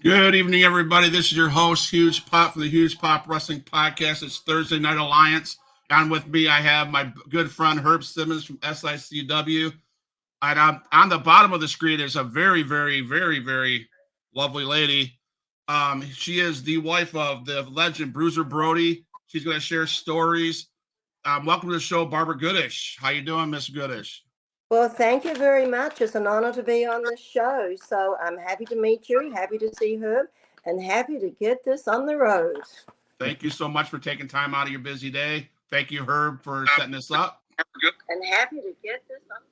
Good evening, everybody. This is your host, Huge Pop, from the Huge Pop Wrestling Podcast. It's Thursday Night Alliance. And with me, I have my good friend, Herb Simmons from SICW. And on the bottom of the screen is a very, very, very, very lovely lady. She is the wife of the legend, Bruiser Brody. She's going to share stories. Welcome to the show, Brabra Goodish. How you doing, Miss Goodish? Well, thank you very much. It's an honor to be on the show. So I'm happy to meet you, happy to see Herb, and happy to get this on the road. Thank you so much for taking time out of your busy day. Thank you, Herb, for setting this up. And happy to get this on.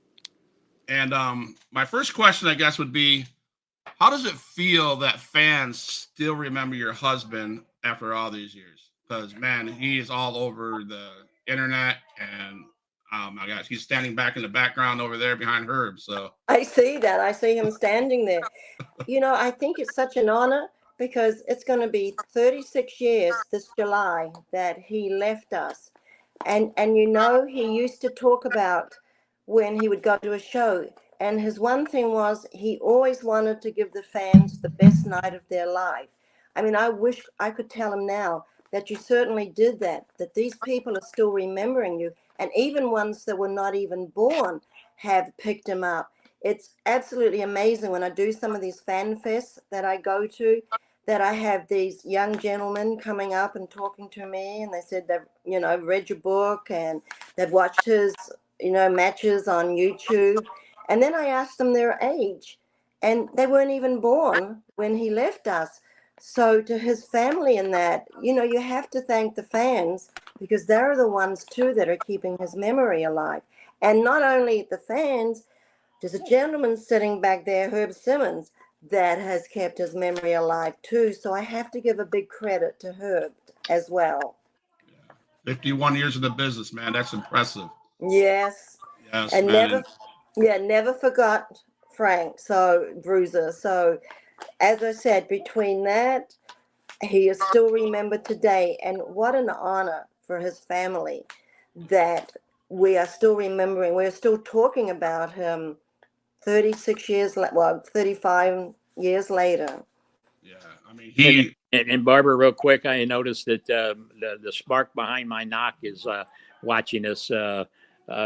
And my first question, I guess, would be, how does it feel that fans still remember your husband after all these years? Because, man, he is all over the internet, and my gosh, he's standing back in the background over there behind Herb. So I see that. I see him standing there. I think it's such an honor because it's going to be 36 years this July that he left us. And he used to talk about when he would go to a show. And his one thing was he always wanted to give the fans the best night of their life. I mean, I wish I could tell him now that you certainly did that these people are still remembering you. And even ones that were not even born have picked him up. It's absolutely amazing when I do some of these fan fests that I go to, that I have these young gentlemen coming up and talking to me, and they said they've, read your book and they've watched his, matches on YouTube. And then I asked them their age, and they weren't even born when he left us. So to his family and that, you have to thank the fans because they're the ones too that are keeping his memory alive. And not only the fans, there's a gentleman sitting back there, Herb Simmons, that has kept his memory alive too. So I have to give a big credit to Herb as well. 51 years in the business, man. That's impressive. Yes. Yes, And man. never forgot Frank, so Bruiser. So as I said, between that, he is still remembered today. And what an honor for his family that we are still remembering. We're still talking about him 36 years, 35 years later. Yeah, I mean, and Barbara, real quick, I noticed that the spark behind my knock is watching us,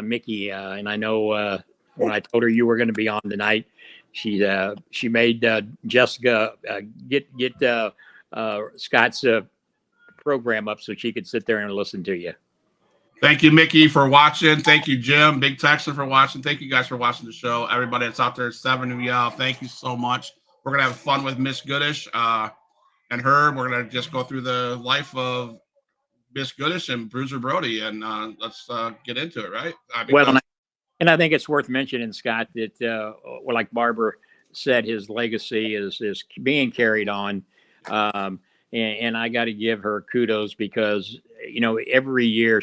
Mickey, and I know when I told her you were going to be on tonight, she made Jessica get Scott's program up so she could sit there and listen to you. Thank you, Mickey, for watching. Thank you, Jim, Big Texan, for watching. Thank you guys for watching the show. Everybody that's out there, 7 of y'all, thank you so much. We're going to have fun with Miss Goodish and Herb. We're going to just go through the life of Miss Goodish and Bruiser Brody, and let's get into it, right? Well, and I think it's worth mentioning, Scott, that, like Barbara said, his legacy is being carried on. And I got to give her kudos because, every year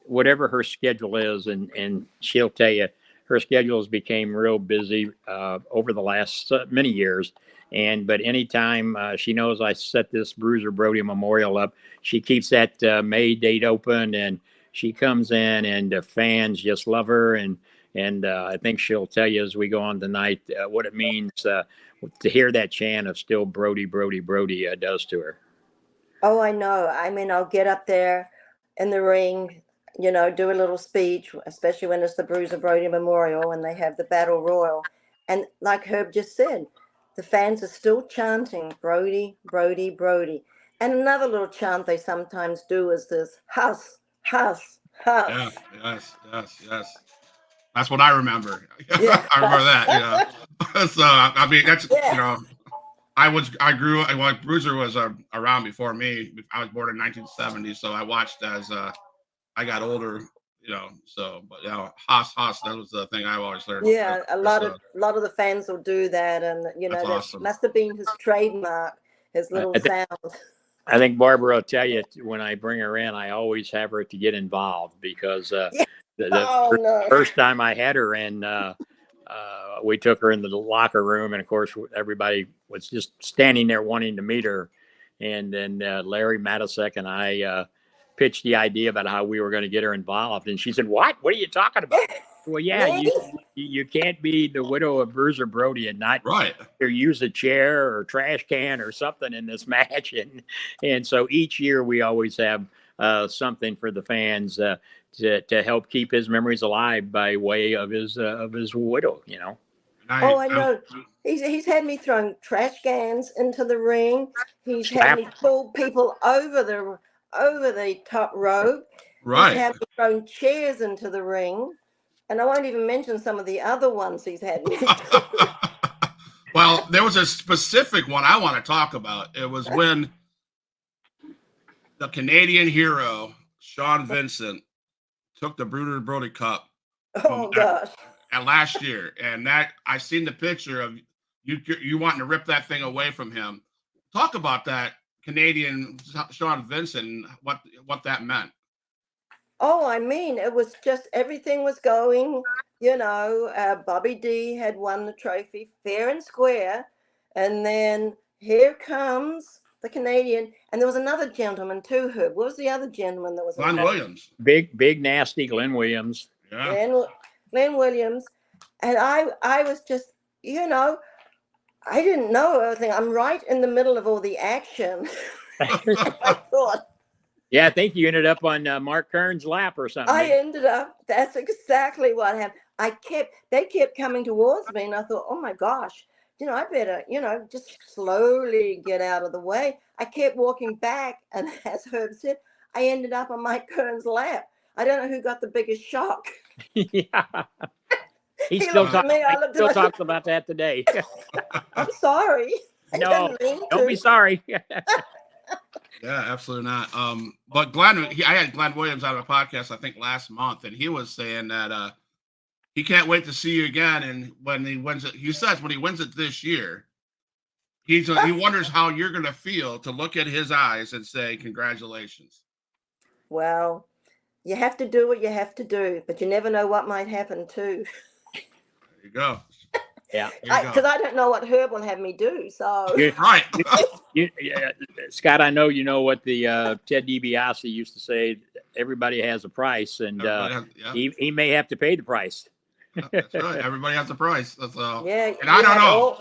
whatever her schedule is, and she'll tell you, her schedules became real busy over the last many years. But anytime she knows I set this Bruiser Brody Memorial up, she keeps that May date open, and she comes in, and the fans just love her. And I think she'll tell you as we go on tonight what it means to hear that chant of still Brody, Brody, Brody does to her. Oh, I know. I mean, I'll get up there in the ring, do a little speech, especially when it's the Bruiser Brody Memorial and they have the Battle Royal. And like Herb just said, the fans are still chanting Brody, Brody, Brody. And another little chant they sometimes do is this Huss, Huss, Huss. Yeah, yes. That's what I remember. Yeah. I remember that. So I mean, that's Bruiser was around before me. I was born in 1970, so I watched as I got older. But Haas, that was the thing I always heard. Yeah, a lot of the fans will do that, and that awesome. must have been his trademark, his little sound. I think Barbara will tell you when I bring her in, I always have her to get involved because the first time I had her in, we took her into the locker room, and of course everybody was just standing there wanting to meet her. And then Larry Matisek and I pitched the idea about how we were going to get her involved, and she said, "What? What are you talking about?" Well, yeah, you can't be the widow of Bruiser Brody and not Right. use a chair or trash can or something in this match, and so each year we always have something for the fans to help keep his memories alive by way of his widow. You know. Oh, I know. He's had me throwing trash cans into the ring. He's had me pull people over the top rope. Right. He's had me throwing chairs into the ring. And I won't even mention some of the other ones he's had me do. Well, there was a specific one I want to talk about. It was when the Canadian hero, Sean Vincent, took the Bruiser Brody Cup Oh, gosh. At last year. And that I seen the picture of you wanting to rip that thing away from him. Talk about that Canadian Sean Vincent, what that meant. Oh, I mean, it was just everything was going, Bobby D had won the trophy fair and square. And then here comes the Canadian. And there was another gentleman too, Herb. What was the other gentleman that was Glenn Williams. Big, nasty Glenn Williams. Yeah. Glenn Williams. And I was just, I didn't know everything. I'm right in the middle of all the action. I thought. Yeah, I think you ended up on Mark Kern's lap or something. That's exactly what happened. They kept coming towards me, and I thought, oh my gosh, I better, just slowly get out of the way. I kept walking back, and as Herb said, I ended up on Mike Kern's lap. I don't know who got the biggest shock. Yeah. He still talks about that today. I'm sorry. No, don't be sorry. Yeah, absolutely not. But Glenn, I had Glenn Williams on a podcast, I think last month, and he was saying that he can't wait to see you again. And when he wins it, he says when he wins it this year, he wonders how you're going to feel to look at his eyes and say, congratulations. Well, you have to do what you have to do, but you never know what might happen too. There you go. Yeah, because I don't know what Herb will have me do. So right, Scott, I know you know what the Ted DiBiase used to say. Everybody has a price, and he may have to pay the price. That's right. Everybody has a price. That's all. Yeah, and I don't know.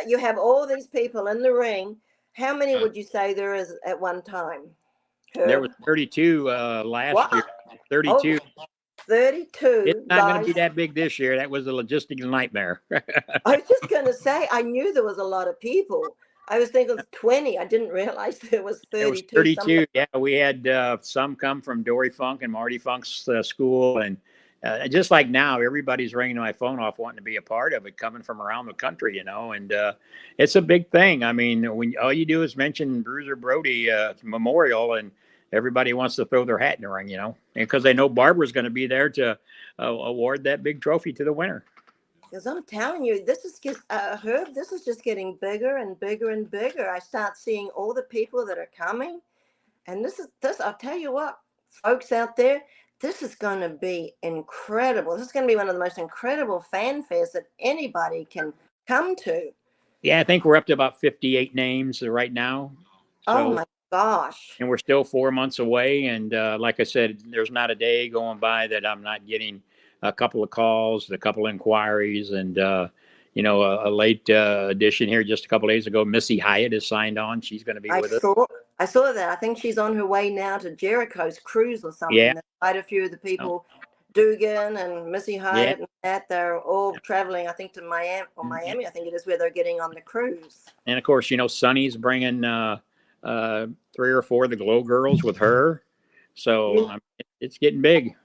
You have all these people in the ring. How many would you say there is at one time? Herb? There was 32 last year. 32. 32. It's not going to be that big this year. That was a logistical nightmare. I was just going to say, I knew there was a lot of people. I was thinking 20. I didn't realize there was 32. There was 32. Yeah, we had some come from Dory Funk and Marty Funk's school. And just like now, everybody's ringing my phone off wanting to be a part of it, coming from around the country, and it's a big thing. I mean, when all you do is mention Bruiser Brody Memorial, and everybody wants to throw their hat in the ring, and because they know Barbara's going to be there to award that big trophy to the winner. Because I'm telling you, this is Herb. This is just getting bigger and bigger and bigger. I start seeing all the people that are coming, and this. I'll tell you what, folks out there, this is going to be incredible. This is going to be one of the most incredible fan fairs that anybody can come to. Yeah, I think we're up to about 58 names right now. So, oh my gosh! And we're still 4 months away. And like I said, there's not a day going by that I'm not getting a couple of calls, a couple of inquiries, and a late addition here just a couple of days ago. Missy Hyatt is signed on. She's going to be with us. I saw that. I think she's on her way now to Jericho's cruise or something. Yeah. Quite a few of the people, Dugan and Missy Hyatt, and that they're all traveling, I think, to Miami, I think it is, where they're getting on the cruise. And of course, Sonny's bringing 3 or 4 of the Glow Girls with her. So it's getting big.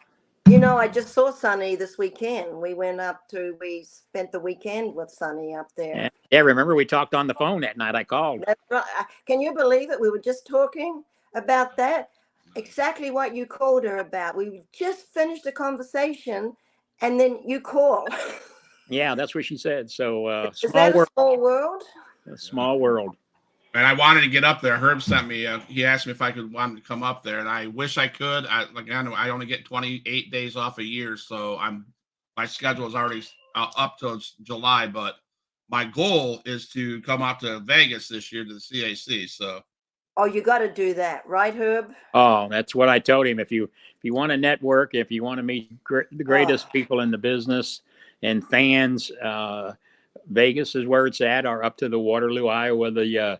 I just saw Sonny this weekend. We spent the weekend with Sonny up there. Yeah, remember we talked on the phone that night I called. That's right. Can you believe it? We were just talking about that. Exactly what you called her about. We just finished a conversation and then you call. Yeah, that's what she said. So small world. A small world. And I wanted to get up there. Herb sent me. He asked me if I wanted to come up there, and I wish I could. I only get 28 days off a year, so my schedule is already up till July. But my goal is to come out to Vegas this year to the CAC. So Oh, you got to do that, right, Herb? Oh, that's what I told him. If you want to network, if you want to meet the greatest Oh, people in the business and fans, Vegas is where it's at, or up to the Waterloo, Iowa, the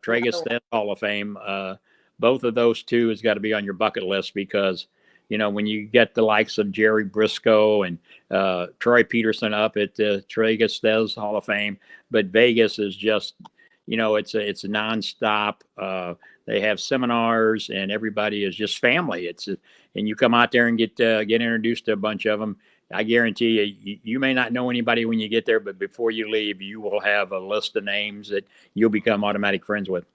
Traeger no. Hall of Fame. Both of those two has got to be on your bucket list because, when you get the likes of Jerry Briscoe and Troy Peterson up at the Traeger Hall of Fame, but Vegas is just, it's a nonstop. They have seminars, and everybody is just family. And you come out there and get introduced to a bunch of them. I guarantee you may not know anybody when you get there, but before you leave, you will have a list of names that you'll become automatic friends with.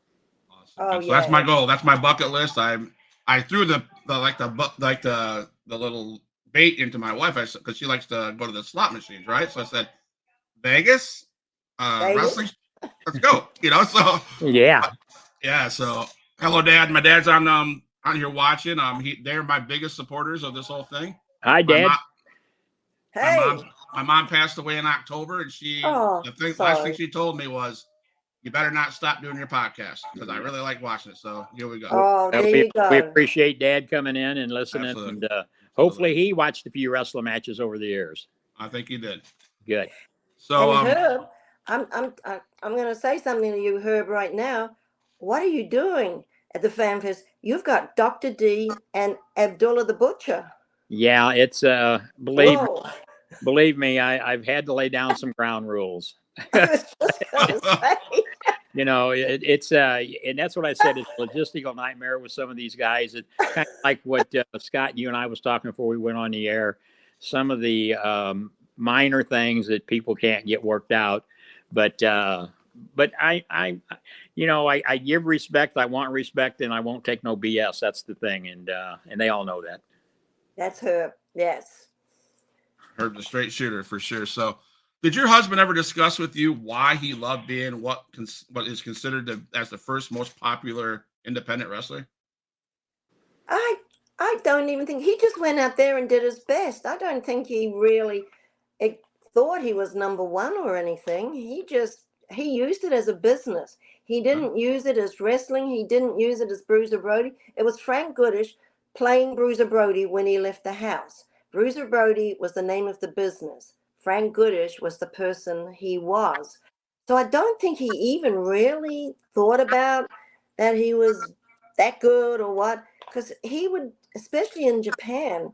Awesome. Oh, So that's my yeah. goal. That's my bucket list. I threw the little bait into my wife because she likes to go to the slot machines, right? So I said, Vegas, Vegas. wrestling, let's go. So Yeah. yeah. So hello, Dad. My dad's on here watching. They're my biggest supporters of this whole thing. Hi, My Dad. mom, my mom, Hey. my mom passed away in October, and Oh, last thing sorry. she told me was, "You better not stop doing your podcast because I really like watching it." So here we go. Oh, Well, there you we go. appreciate Dad coming in and listening, Absolutely. and Absolutely. hopefully he watched a few wrestling matches over the years. I think he did. Good. So And Herb, I'm going to say something to you, Herb, right now. What are you doing at the Fan Fest? You've got Dr. D and Abdullah the Butcher. Yeah, it's Whoa. believe me, I've had to lay down some ground rules. I was just going to say. It's and that's what I said. It's a logistical nightmare with some of these guys. It's kind of like what Scott, you and I was talking before we went on the air. Some of the minor things that people can't get worked out, but I give respect. I want respect, and I won't take no BS. That's the thing, and they all know that. That's Herb. Yes. Herb's a straight shooter for sure. So, did your husband ever discuss with you why he loved being what is considered as the first most popular independent wrestler? I I don't even think he just went out there and did his best. I don't think he really thought he was number one or anything. He used it as a business. He Huh? didn't use it as wrestling. He didn't use it as Bruiser Brody. It was Frank Goodish playing Bruiser Brody when he left the house. Bruiser Brody was the name of the business. Frank Goodish was the person he was. So I don't think he even really thought about that he was that good or what, because he would, especially in Japan,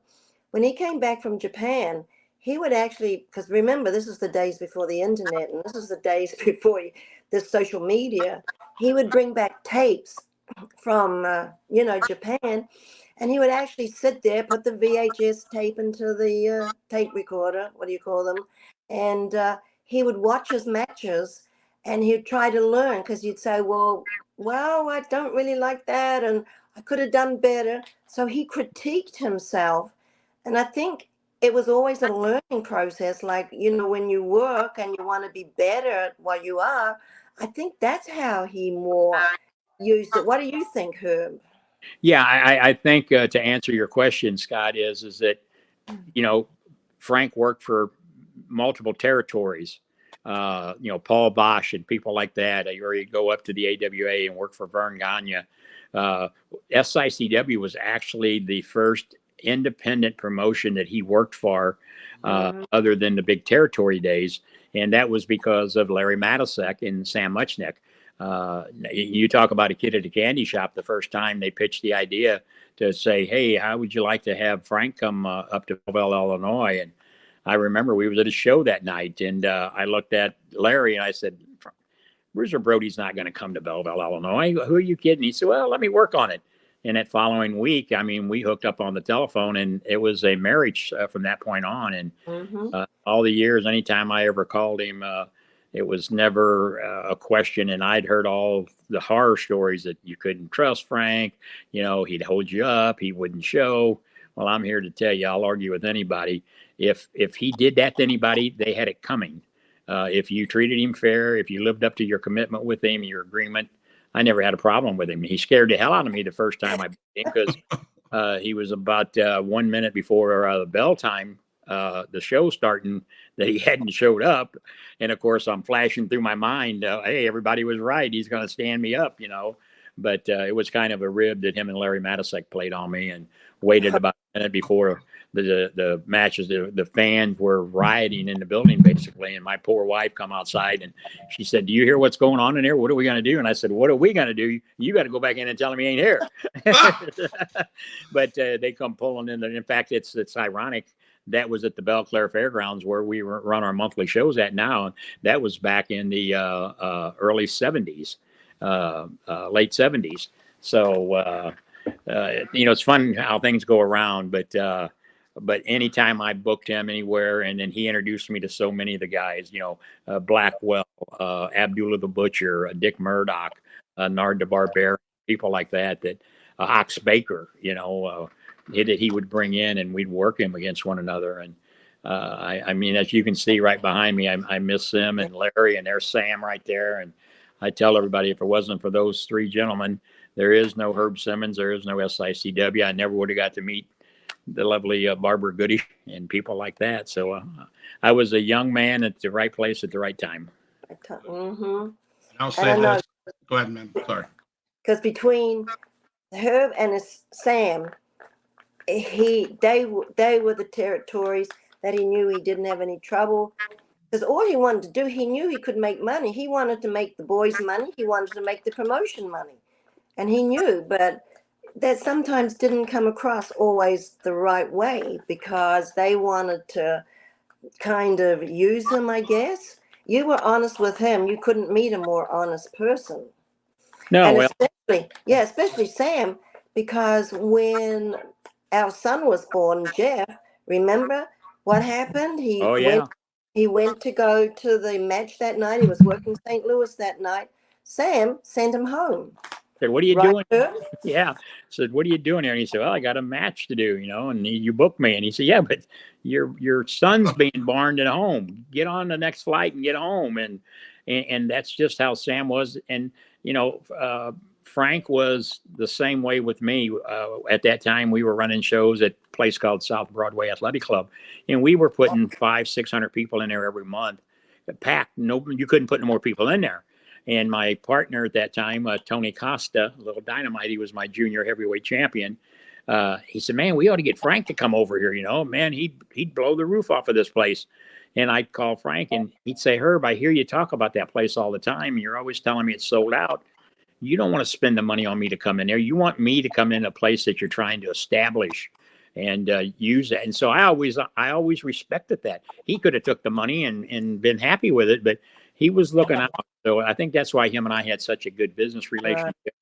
when he came back from Japan, he would actually, because remember, this is the days before the internet and this is the days before this social media, he would bring back tapes from, Japan, and he would actually sit there, put the VHS tape into the tape recorder, what do you call them, and he would watch his matches and he'd try to learn because he'd say, well, I don't really like that and I could have done better. So he critiqued himself. And I think it was always a learning process. Like, when you work and you want to be better at what you are, I think that's how he more used it. What do you think, Herb? Yeah, I think to answer your question, Scott, is that Frank worked for multiple territories. Paul Bosch and people like that, or you go up to the AWA and work for Vern Gagne. SICW was actually the first independent promotion that he worked for, other than the big territory days. And that was because of Larry Matasek and Sam Muchnick. You talk about a kid at a candy shop. The first time they pitched the idea to say, "Hey, how would you like to have Frank come up to Belleville, Illinois?" And I remember we was at a show that night, and I looked at Larry and I said, "Bruiser Brody's not going to come to Belleville, Illinois. Who are you kidding?" He said, "Well, let me work on it." And that following week, I mean, we hooked up on the telephone, and it was a marriage from that point on. And Mm-hmm. all the years, anytime I ever called him, it was never a question. And I'd heard all the horror stories that you couldn't trust Frank. He'd hold you up. He wouldn't show. Well, I'm here to tell you, I'll argue with anybody. If he did that to anybody, they had it coming. If you treated him fair, if you lived up to your commitment with him, your agreement, I never had a problem with him. He scared the hell out of me the first time I beat him because he was about 1 minute before the bell time, the show starting, that he hadn't showed up. And of course, I'm flashing through my mind, hey, everybody was right. He's going to stand me up, but it was kind of a rib that him and Larry Matisek played on me, and waited about a minute before the matches. The fans were rioting in the building basically, and my poor wife come outside and she said, "Do you hear what's going on in here? What are we going to do?" And I said, "What are we going to do? You got to go back in and tell him he ain't here." But they come pulling in. In fact, it's ironic. That was at the Belle Claire Fairgrounds where we run our monthly shows at now. And that was back in the early 70s, late 70s. So, it's fun how things go around. But anytime I booked him anywhere, and then he introduced me to so many of the guys, Blackwell, Abdullah the Butcher, Dick Murdoch, Nard the Barbarian, people like that Ox Baker, that he would bring in, and we'd work him against one another. And I mean, as you can see right behind me, I miss them and Larry, and there's Sam right there. And I tell everybody, if it wasn't for those three gentlemen, there is no Herb Simmons, there is no SICW. I never would have got to meet the lovely Brabra Goodish and people like that. So I was a young man at the right place at the right time. Mm-hmm. I'll say this. Go ahead, man. Sorry. Because between Herb and Sam, they were the territories that he knew he didn't have any trouble. Because all he wanted to do, he knew he could make money. He wanted to make the boys money. He wanted to make the promotion money. And he knew, but that sometimes didn't come across always the right way, because they wanted to kind of use him, I guess. You were honest with him. You couldn't meet a more honest person. No, and especially Sam, because when our son was born, Jeff, remember what happened? He went to go to the match that night. He was working St. Louis that night. Sam sent him home. Said, "What are you doing?" Herb? Yeah. Said, "What are you doing here?" And he said, "Well, I got a match to do, and you booked me." And he said, "Yeah, but your son's being born at home. Get on the next flight and get home." And that's just how Sam was. And Frank was the same way with me. At that time, we were running shows at a place called South Broadway Athletic Club, and we were putting 500-600 people in there every month, packed. No, you couldn't put no more people in there. And my partner at that time, Tony Costa, Little Dynamite, he was my junior heavyweight champion. He said, "Man, we ought to get Frank to come over here. Man, he'd blow the roof off of this place." And I'd call Frank, and he'd say, "Herb, I hear you talk about that place all the time. You're always telling me it's sold out. You don't want to spend the money on me to come in there. You want me to come in a place that you're trying to establish and use that." And so I always respected that. He could have took the money and been happy with it, but he was looking out. So I think that's why him and I had such a good business relationship.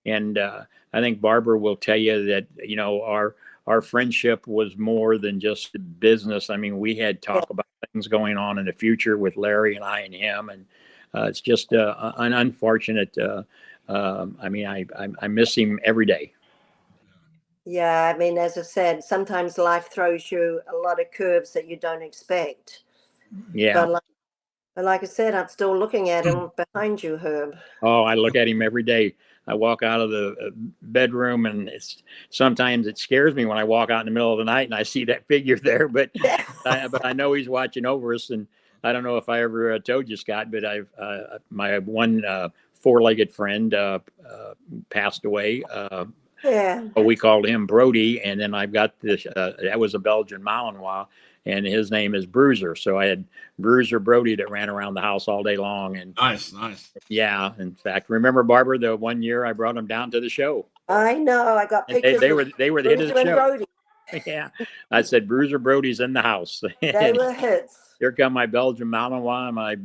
And I think Brabra will tell you that, our friendship was more than just business. I mean, we had talk about things going on in the future with Larry and I and him. And it's just an unfortunate, I miss him every day. Yeah, I mean, as I said, sometimes life throws you a lot of curves that you don't expect. Yeah. But like I said, I'm still looking at him behind you, Herb. Oh, I look at him every day. I walk out of the bedroom, and sometimes it scares me when I walk out in the middle of the night and I see that figure there. But I know he's watching over us. And I don't know if I ever told you, Scott, but my one four-legged friend passed away. We called him Brody, and then I've got this. That was a Belgian Malinois, and his name is Bruiser. So I had Bruiser Brody that ran around the house all day long. And nice. Yeah, in fact, remember Brabra, the one year I brought him down to the show. I know. I got pictures. They were the hit of the show. Brody. Yeah, I said Bruiser Brody's in the house. They were hits. Here come my Belgian Malinois and my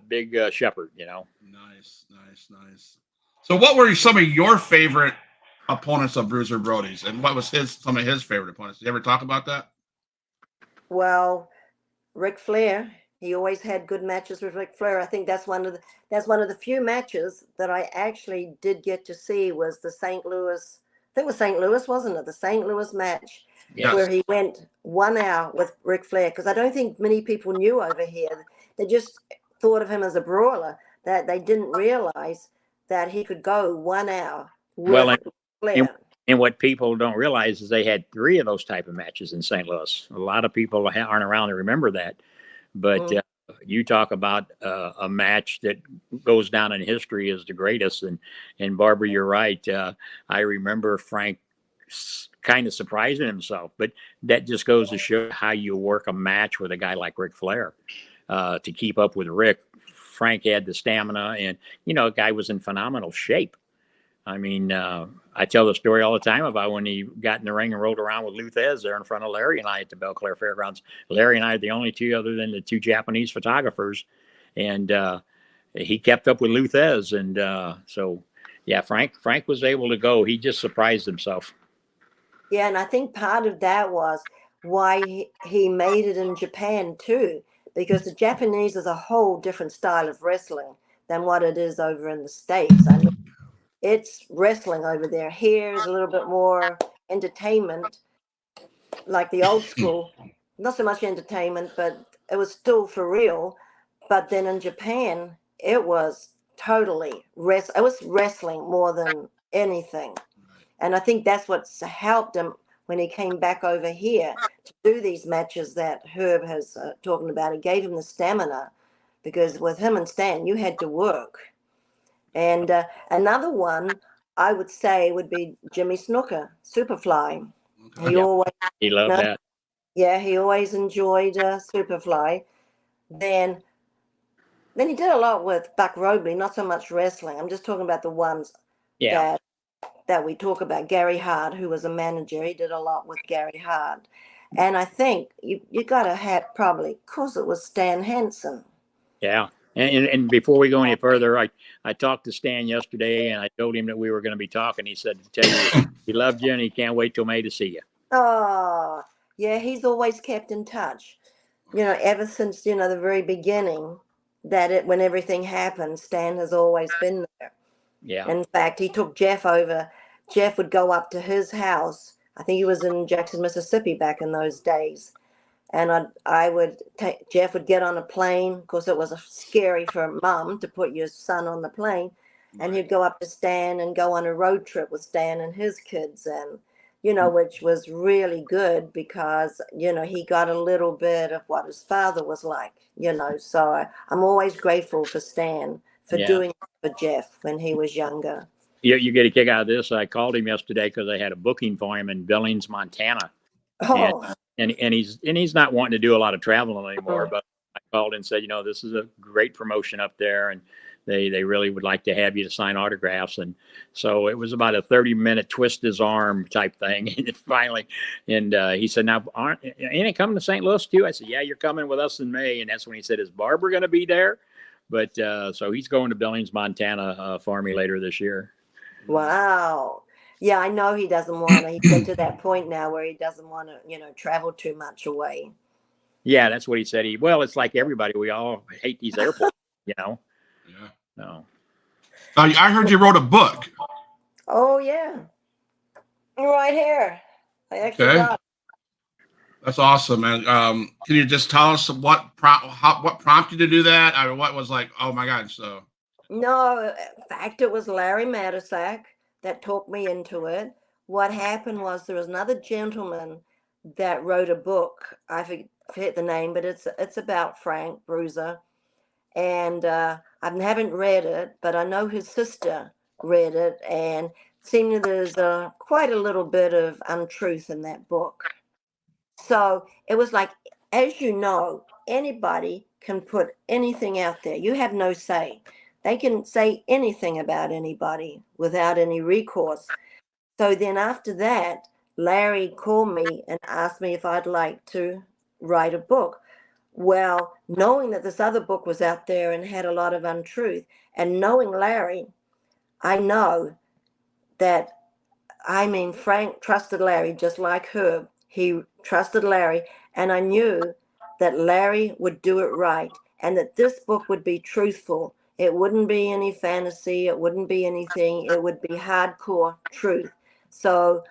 big shepherd. Nice. So, what were some of your favorite opponents of Bruiser Brody's, and what was some of his favorite opponents? Did you ever talk about that? Well, Ric Flair. He always had good matches with Ric Flair. I think that's one of the few matches that I actually did get to see was the St. Louis. I think it was St. Louis, wasn't it? The St. Louis match. Yes. Where he went 1 hour with Ric Flair, because I don't think many people knew over here. They just thought of him as a brawler, that they didn't realize that he could go 1 hour with Ric Flair. And what people don't realize is they had 3 of those type of matches in St. Louis. A lot of people aren't around to remember that. But you talk about a match that goes down in history as the greatest. And Barbara, you're right. I remember Frank kind of surprising himself, but that just goes to show how you work a match with a guy like Ric Flair to keep up with Rick. Frank had the stamina, and the guy was in phenomenal shape. I mean, I tell the story all the time about when he got in the ring and rolled around with Lou Thez there in front of Larry and I at the Belclair Fairgrounds. Larry and I are the only two, other than the two Japanese photographers, and he kept up with Lou Thez. And so, yeah, Frank was able to go. He just surprised himself. Yeah, and I think part of that was why he made it in Japan too, because the Japanese is a whole different style of wrestling than what it is over in the States. I mean, it's wrestling over there. Here is a little bit more entertainment, like the old school. Not so much entertainment, but it was still for real. But then in Japan, it was totally it was wrestling more than anything. And I think that's what's helped him when he came back over here to do these matches that Herb has talking about. It gave him the stamina, because with him and Stan, you had to work. And another one I would say would be Jimmy Snooker, Superfly. Okay. He always, He loved that. yeah, he always enjoyed Superfly. Then he did a lot with Buck Robley, not so much wrestling. I'm just talking about the ones Yeah. that we talk about. Gary Hart, who was a manager, he did a lot with Gary Hart. And I think you got to have probably, because it was Stan Hansen. Yeah. And before we go any further, I talked to Stan yesterday, and I told him that we were going to be talking. He said to tell you he loved you and he can't wait till May to see you. Oh, yeah, he's always kept in touch. Ever since, the very beginning, when everything happened, Stan has always been there. Yeah. In fact, he took Jeff over. Jeff would go up to his house. I think he was in Jackson, Mississippi back in those days. And Jeff would get on a plane. Of course, it was scary for Mum to put your son on the plane. And he'd go up to Stan and go on a road trip with Stan and his kids. And, which was really good because, he got a little bit of what his father was like, So I'm always grateful for Stan for doing it for Jeff when he was younger. You get a kick out of this. I called him yesterday because I had a booking for him in Billings, Montana. Oh, And he's not wanting to do a lot of traveling anymore, but I called and said, this is a great promotion up there, and they really would like to have you to sign autographs. And so it was about a 30-minute twist his arm type thing. And finally, he said, now, ain't it coming to St. Louis too? I said, yeah, you're coming with us in May. And that's when he said, is Barbara going to be there? But so he's going to Billings, Montana for me later this year. wow. Yeah, I know he doesn't want to. He's get to that point now where he doesn't want to, travel too much away. Yeah, that's what he said. Well, it's like everybody. We all hate these airports, Yeah. No. I heard you wrote a book. Oh, yeah. Right here. I actually got it. That's awesome, man. Can you just tell us what prompted you to do that? I mean, what was like, oh my God, so. No, in fact, it was Larry Matisak that talked me into it. What happened was there was another gentleman that wrote a book. I forget the name, but it's about Frank Bruiser. And I haven't read it, but I know his sister read it, and seemed there's quite a little bit of untruth in that book. So it was like, as you know, anybody can put anything out there. You have no say. They can say anything about anybody without any recourse. So then after that, Larry called me and asked me if I'd like to write a book. Well, knowing that this other book was out there and had a lot of untruth, and knowing Larry, I know that, Frank trusted Larry just like Herb. He trusted Larry, and I knew that Larry would do it right, and that this book would be truthful. It wouldn't be any fantasy. It wouldn't be anything. It would be hardcore truth. So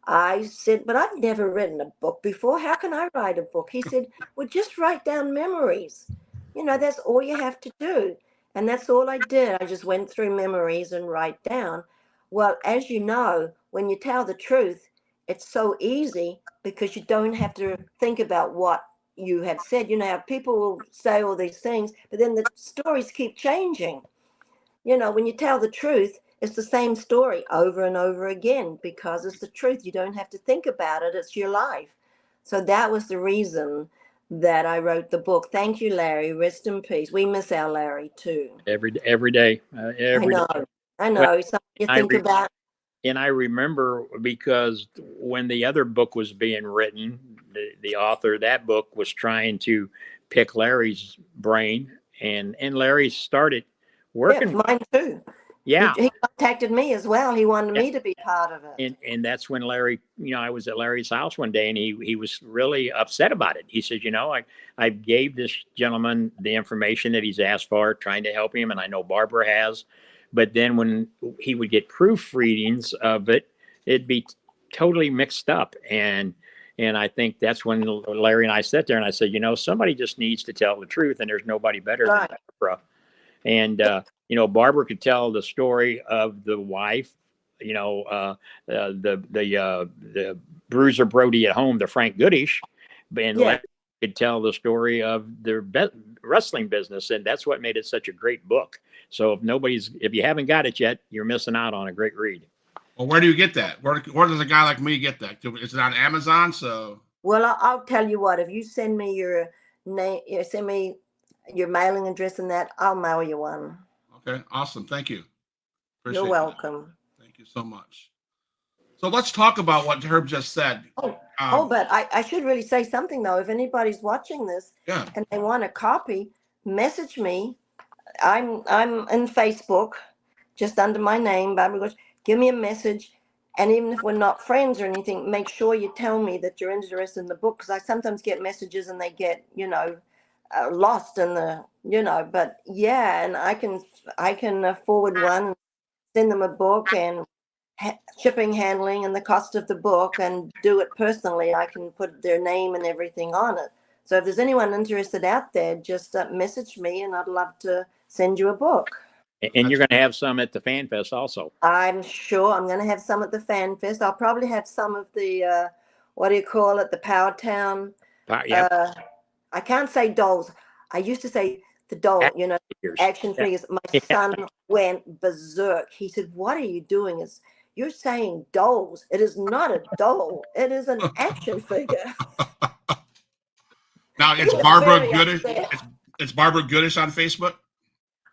I said, but I've never written a book before. How can I write a book? He said, well, just write down memories. That's all you have to do. And that's all I did. I just went through memories and write down. Well, as you know, when you tell the truth, it's so easy because you don't have to think about what, you have said, how people will say all these things, but then the stories keep changing. When you tell the truth, it's the same story over and over again because it's the truth. You don't have to think about it. It's your life. So that was the reason that I wrote the book. Thank you, Larry. Rest in peace. We miss our Larry too. Every day, I know. I Well, know. Something you think about. And I remember because when the other book was being written, the author of that book was trying to pick Larry's brain, and Larry started working. Yeah, mine too. Yeah. He contacted me as well. He wanted me to be part of it. And that's when Larry, I was at Larry's house one day, and he was really upset about it. He said, I gave this gentleman the information that he's asked for, trying to help him, and I know Barbara has. But then when he would get proofreadings of it, it'd be totally mixed up. And I think that's when Larry and I sat there and I said, somebody just needs to tell the truth, and there's nobody better than Barbara. And, Barbara could tell the story of the wife, the Bruiser Brody at home, the Frank Goodish, and Larry could tell the story of their wrestling business. And that's what made it such a great book. So if you haven't got it yet, you're missing out on a great read. Well, where do you get that? Where does a guy like me get that? Is it on Amazon? Well, I'll tell you what. If you send me your name, send me your mailing address and that, I'll mail you one. Okay, awesome. Thank you. Appreciate You're welcome. That. Thank you so much. So let's talk about what Herb just said. But I should really say something though. If anybody's watching this and they want a copy, message me. I'm in Facebook, just under my name, Brabra Goodish. Give me a message, and even if we're not friends or anything, make sure you tell me that you're interested in the book, because I sometimes get messages and they get lost in the But yeah, and I can forward one and send them a book and shipping, handling, and the cost of the book, and do it personally. I can put their name and everything on it. So if there's anyone interested out there, just message me, and I'd love to send you a book. And you're going to have some at the Fan Fest also. I'm sure I'm going to have some at the Fan Fest. I'll probably have some of the, what do you call it, the Power Town. I can't say dolls. I used to say the doll, action figures. My son went berserk. He said, "What are you doing? You're saying dolls. It is not a doll. It is an action figure." Now it's Brabra Goodish. It's Brabra Goodish on Facebook.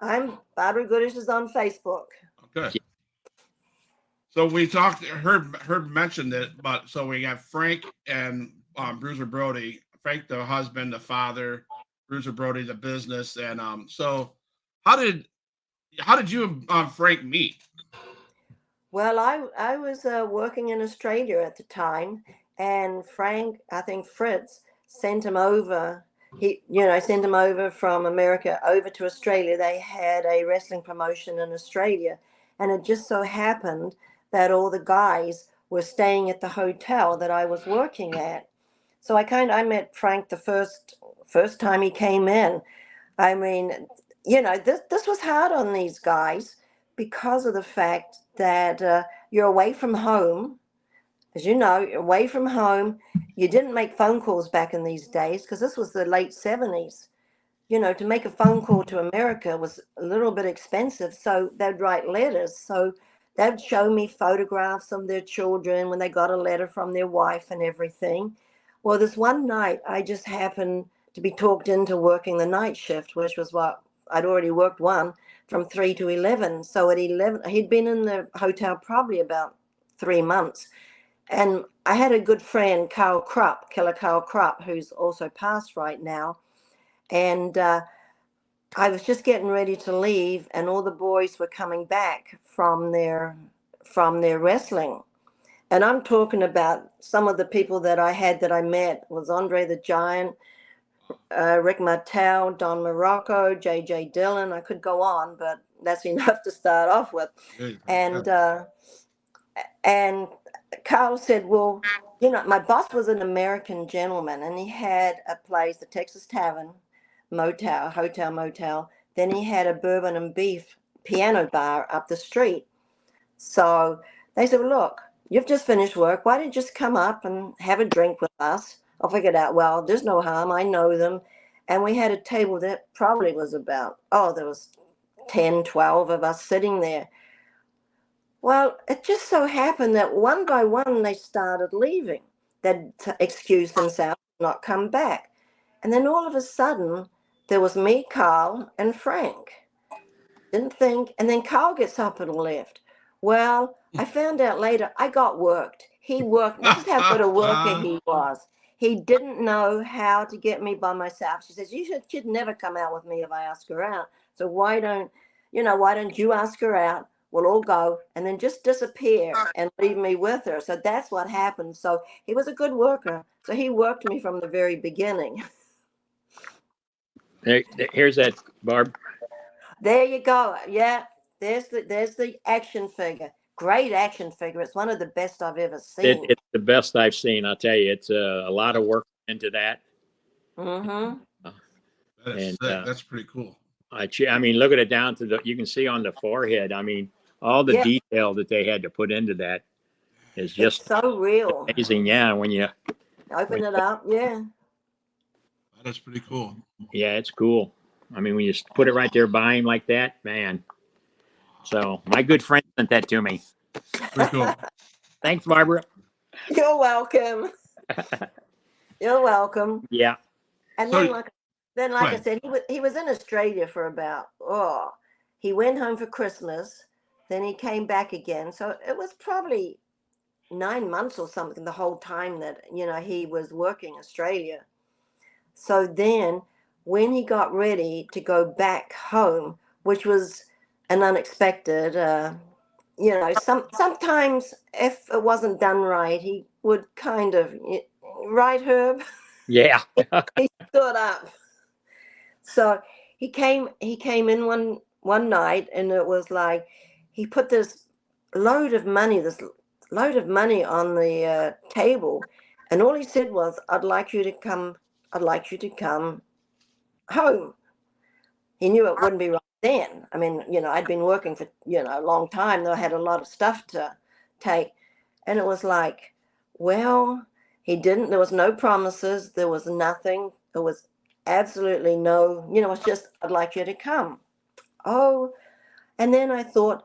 Brabra Goodish is on Facebook. Okay. So we talked. Herb mentioned it, but so we got Frank and Bruiser Brody. Frank, the husband, the father. Bruiser Brody, the business. And so how did you and Frank meet? Well, I was working in Australia at the time, and Frank, I think Fritz, sent him over. He, sent him over from America over to Australia. They had a wrestling promotion in Australia, and it just so happened that all the guys were staying at the hotel that I was working at. So I met Frank the first time he came in. I mean, this was hard on these guys because of the fact that you're away from home. As you know, you're away from home. You didn't make phone calls back in these days because this was the late 70s. To make a phone call to America was a little bit expensive. So they'd write letters. So they'd show me photographs of their children when they got a letter from their wife and everything. Well, this one night, I just happened to be talked into working the night shift, which was what I'd already worked one from 3 to 11. So at 11, he'd been in the hotel probably about 3 months. And I had a good friend, Killer Carl Krupp, who's also passed right now. And I was just getting ready to leave, and all the boys were coming back from their wrestling. And I'm talking about some of the people that I met was Andre the Giant, Rick Martel, Don Morocco, J.J. Dillon. I could go on, but that's enough to start off with. And Carl said, well, my boss was an American gentleman, and he had a place, the Texas Tavern, motel. Then he had a bourbon and beef piano bar up the street. So they said, well, look, you've just finished work. Why don't you just come up and have a drink with us? I figured out, well, there's no harm. I know them. And we had a table that probably was about, there was 10, 12 of us sitting there. Well, it just so happened that one by one they started leaving. They'd excuse themselves, not come back. And then all of a sudden, there was me, Carl, and Frank. Didn't think. And then Carl gets up and left. Well, I found out later I got worked. He worked. This is how good a worker he was. He didn't know how to get me by myself. She says, she'd never come out with me if I ask her out. So why don't you ask her out? We'll all go and then just disappear and leave me with her. So that's what happened. So he was a good worker. So he worked me from the very beginning. Here's that, Barb. There you go. Yeah, there's the action figure. Great action figure. It's one of the best I've ever seen. It's the best I've seen. I'll tell you, it's a lot of work into that. Mm-hmm. That is sick. That's pretty cool. I mean, look at it down to you can see on the forehead. I mean, all the detail that they had to put into that is just it's so real. Amazing. Yeah, when you open it up, yeah. That is pretty cool. Yeah, it's cool. I mean, when you put it right there by him like that, man. So my good friend sent that to me. Pretty cool. Thanks, Barbara. You're welcome. You're welcome. Yeah. And then, like I said, he was in Australia for about, he went home for Christmas, then he came back again. So it was probably 9 months or something the whole time that, he was working Australia. So then when he got ready to go back home, which was an unexpected, sometimes if it wasn't done right, he would kind of, right, Herb? Yeah. He stood up. So he came in one night, and it was like he put this load of money on the table, and all he said was, I'd like you to come home. He knew it wouldn't be right then. I mean, I'd been working for, a long time, though I had a lot of stuff to take. And it was like, well, he didn't, there was no promises, there was nothing, there was absolutely no, it's just, I'd like you to come. Oh, and then I thought,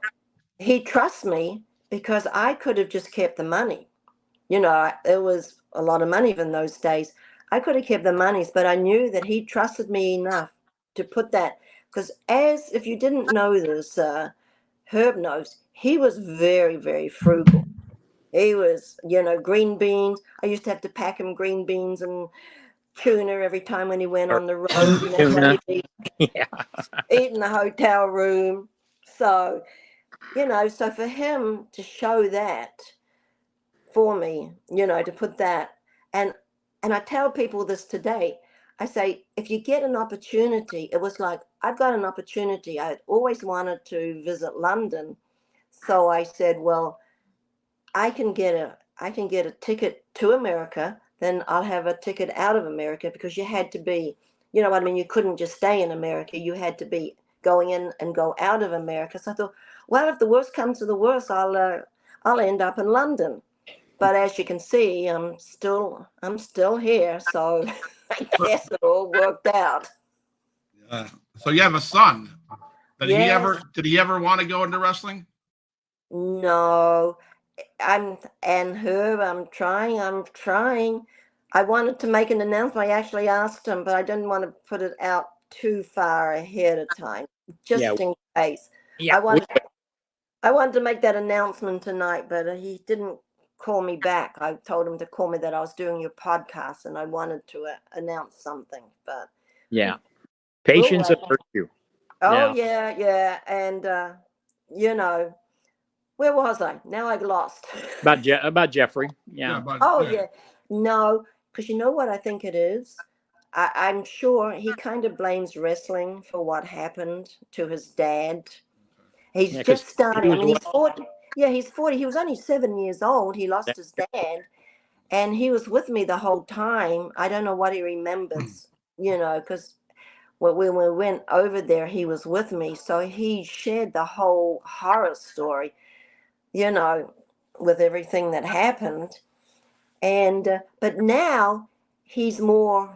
he trusts me because I could have just kept the money. It was a lot of money in those days. I could have kept the monies, but I knew that he trusted me enough to put that, because if you didn't know this, Herb knows, he was very, very frugal. He was, green beans. I used to have to pack him green beans and tuna every time when he went on the road. And that's what he'd eat in the hotel room. So, so for him to show that for me, to put that, and I tell people this today, I say, if you get an opportunity, it was like, I've got an opportunity. I'd always wanted to visit London. So I said, well, I can get a ticket to America, then I'll have a ticket out of America, because you had to be, you know what I mean? You couldn't just stay in America. You had to be going in and go out of America. So I thought, well, if the worst comes to the worst, I'll end up in London. But as you can see, I'm still here. So I guess it all worked out. Yeah. So you have a son. Did he ever want to go into wrestling? No. Herb, I'm trying. I wanted to make an announcement. I actually asked him, but I didn't want to put it out too far ahead of time, just in case. Yeah. I wanted to make that announcement tonight, but he didn't call me back. I told him to call me that I was doing your podcast, and I wanted to announce something. But yeah, patience is virtue. Oh yeah, and where was I? Now I've lost. About Jeffrey. Yeah. Yeah. No, because you know what I think it is? I'm sure he kind of blames wrestling for what happened to his dad. He's just starting. I mean, he's 40. Yeah, he's 40. He was only 7 years old. He lost his dad, and he was with me the whole time. I don't know what he remembers, because when we went over there, he was with me. So he shared the whole horror story, with everything that happened. And but now he's more,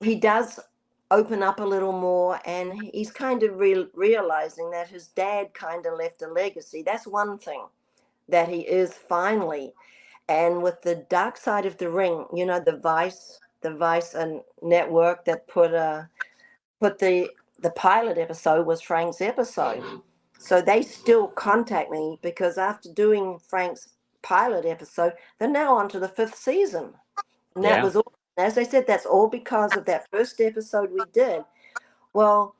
he does open up a little more, and he's kind of realizing that his dad kind of left a legacy. That's one thing that he is finally. And with the Dark Side of the Ring, you know, the Vice and network that put the pilot episode was Frank's episode. So they still contact me because after doing Frank's pilot episode, they're now on to the 5th season. And that Yeah. was all, as I said, that's all because of that first episode we did. Well,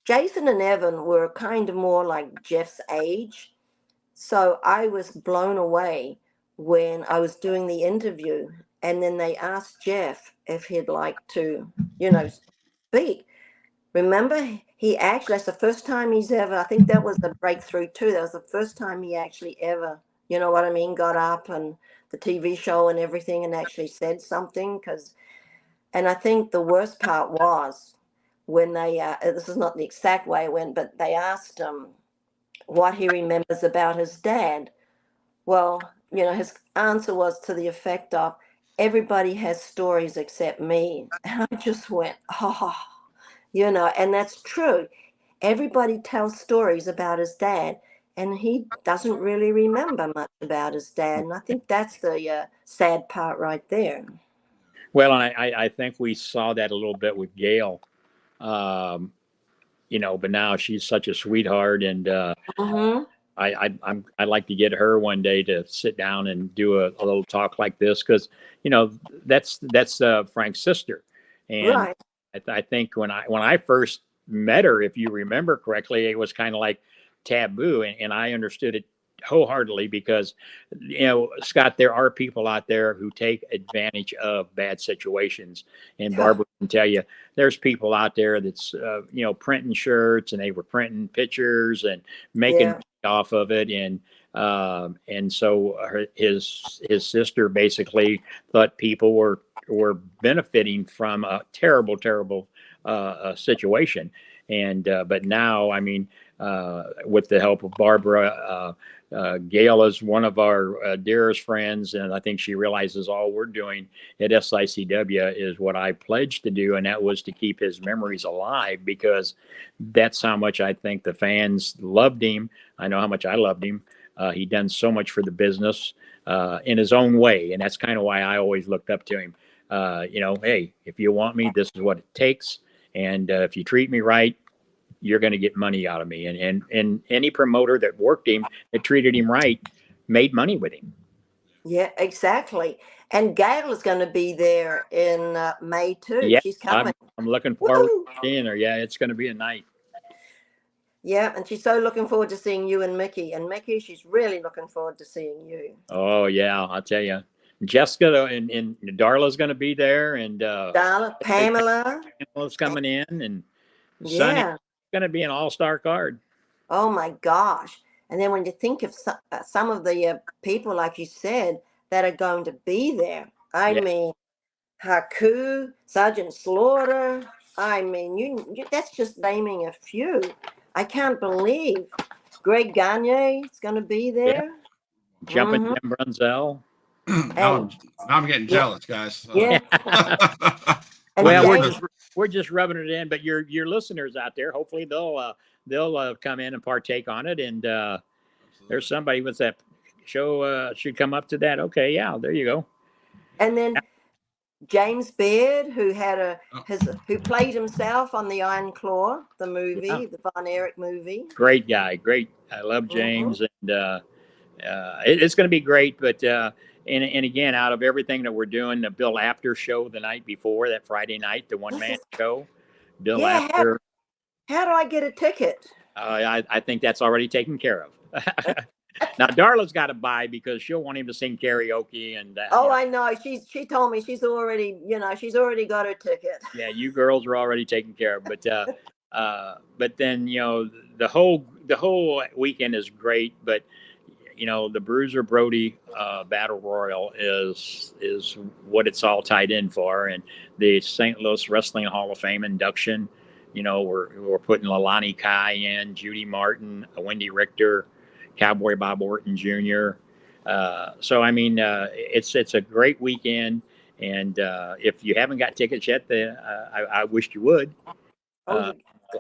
Jason and Evan were kind of more like Jeff's age. So I was blown away when I was doing the interview. And then they asked Jeff if he'd like to, speak. Remember, he actually, that's the first time he's ever, I think that was the breakthrough too. That was the first time he actually ever, you know what I mean, got up and the TV show and everything and actually said something. And I think the worst part was when they, this is not the exact way it went, but they asked him what he remembers about his dad. Well, his answer was to the effect of, everybody has stories except me. And I just went, oh. And that's true. Everybody tells stories about his dad, and he doesn't really remember much about his dad. And I think that's the sad part right there. Well, I think we saw that a little bit with Gail, but now she's such a sweetheart, and Mm-hmm. I'd like to get her one day to sit down and do a little talk like this because that's Frank's sister, and Right. I think when I first met her, if you remember correctly, it was kind of like taboo, and I understood it wholeheartedly because Scott, there are people out there who take advantage of bad situations, and Barbara can tell you there's people out there that's printing shirts, and they were printing pictures and making off of it, and so his sister basically thought people were benefiting from a terrible situation, and but now, I mean, with the help of Barbara, Gail is one of our dearest friends, and I think she realizes all we're doing at SICW is what I pledged to do, and that was to keep his memories alive, because that's how much I think the fans loved him. I know how much I loved him. He done so much for the business in his own way, and that's kind of why I always looked up to him. Hey, if you want me, this is what it takes, and if you treat me right, you're going to get money out of me. And any promoter that worked him, that treated him right, made money with him. Yeah, exactly. And Gail is going to be there in May too. Yeah, She's coming. I'm looking forward to seeing her. Yeah, it's going to be a night. Yeah, and she's so looking forward to seeing you and Mickey. And Mickey, she's really looking forward to seeing you. Oh yeah, I'll tell you. Jessica and Darla's going to be there, and Pamela's coming in, and Sonny's going to be an all-star card. Oh my gosh. And then when you think of some of the people, like you said, that are going to be there, I mean, Haku, Sergeant Slaughter, I mean, you that's just naming a few. I can't believe Greg Gagne is going to be there. Jumping Jim Brunzell. Now I'm getting jealous, guys. Yeah. Well, we're just rubbing it in, but your listeners out there, hopefully they'll come in and partake on it. And there's somebody with that show should come up to that. Okay, yeah, there you go. And then James Beard, who who played himself on the Iron Claw, the movie, the Von Erich movie. Great guy, great. I love James, and it's going to be great. But and again, out of everything that we're doing, the Bill Apter show the night before, that Friday night, the one-man show, Bill Apter. How do I get a ticket? I think that's already taken care of. Now Darla's got to buy because she'll want him to sing karaoke and. I know. She told me she's already got her ticket. Yeah, you girls are already taken care of, but then the whole weekend is great, but the Bruiser Brody Battle Royal is what it's all tied in for, and the St. Louis Wrestling Hall of Fame induction. We're putting Lalani Kai in, Judy Martin, Wendy Richter, Cowboy Bob Orton Jr. So I mean, it's a great weekend, And if you haven't got tickets yet, I wish you would. Oh, Uh,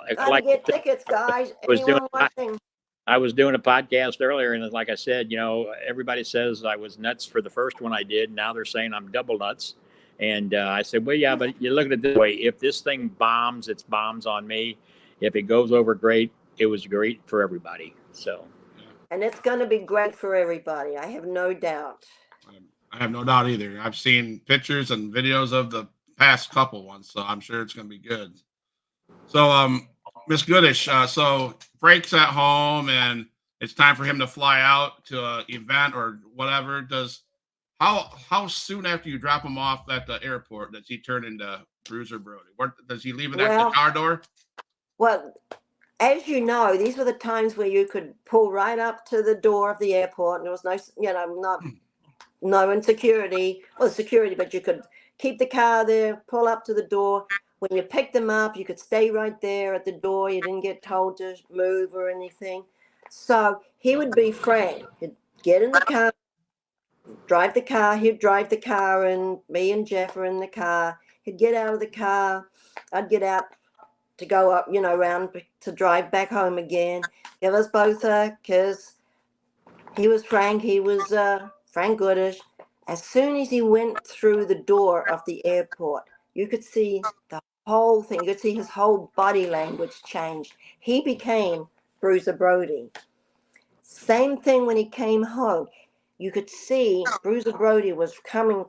you gotta like get tickets, guys. I was doing, Anyone watching? I was doing a podcast earlier, and like I said, everybody says I was nuts for the first one I did. Now they're saying I'm double nuts. And I said, well, yeah, but you look at it this way. If this thing bombs, it's bombs on me. If it goes over great, it was great for everybody. So. And it's going to be great for everybody. I have no doubt. I have no doubt either. I've seen pictures and videos of the past couple ones, so I'm sure it's going to be good. So, Miss Goodish, so Frank's at home and it's time for him to fly out to an event or whatever. How soon after you drop him off at the airport does he turn into Bruiser Brody? Where does he leave it at the car door? Well, as you know, these were the times where you could pull right up to the door of the airport, and there was no insecurity. Well, security, but you could keep the car there, pull up to the door. When you picked them up, you could stay right there at the door. You didn't get told to move or anything. So he would be Frank. He'd get in the car, drive the car. He'd drive the car, and me and Jeff are in the car. He'd get out of the car. I'd get out to go up, around to drive back home again. Give us both a kiss. He was Frank. He was Frank Goodish. As soon as he went through the door of the airport, you could see the whole thing. You could see his whole body language changed. He became Bruiser Brody. Same thing when he came home. You could see Bruiser Brody was coming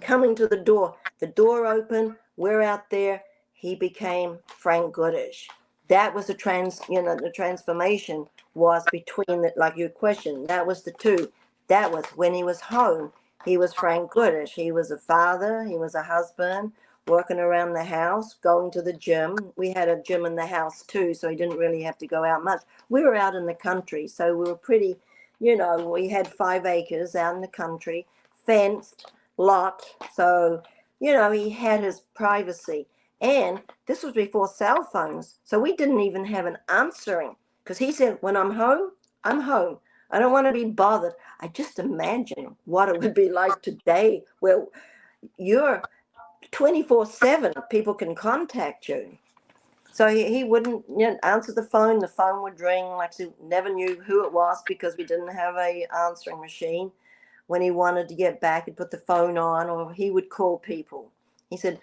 to the door. The door opened. We're out there. He became Frank Goodish. That was the transformation was between like your question. That was the two. That was when he was home. He was Frank Goodish. He was a father. He was a husband, working around the house, going to the gym. We had a gym in the house too, so he didn't really have to go out much. We were out in the country, so we were pretty, we had 5 acres out in the country, fenced lot. So, he had his privacy. And this was before cell phones. So we didn't even have an answering, because he said, when I'm home, I'm home. I don't want to be bothered. I just imagine what it would be like today where you're 24/7, people can contact you. So he wouldn't answer the phone. The phone would ring. Like he never knew who it was because we didn't have a answering machine. When he wanted to get back, he'd put the phone on, or he would call people. He said,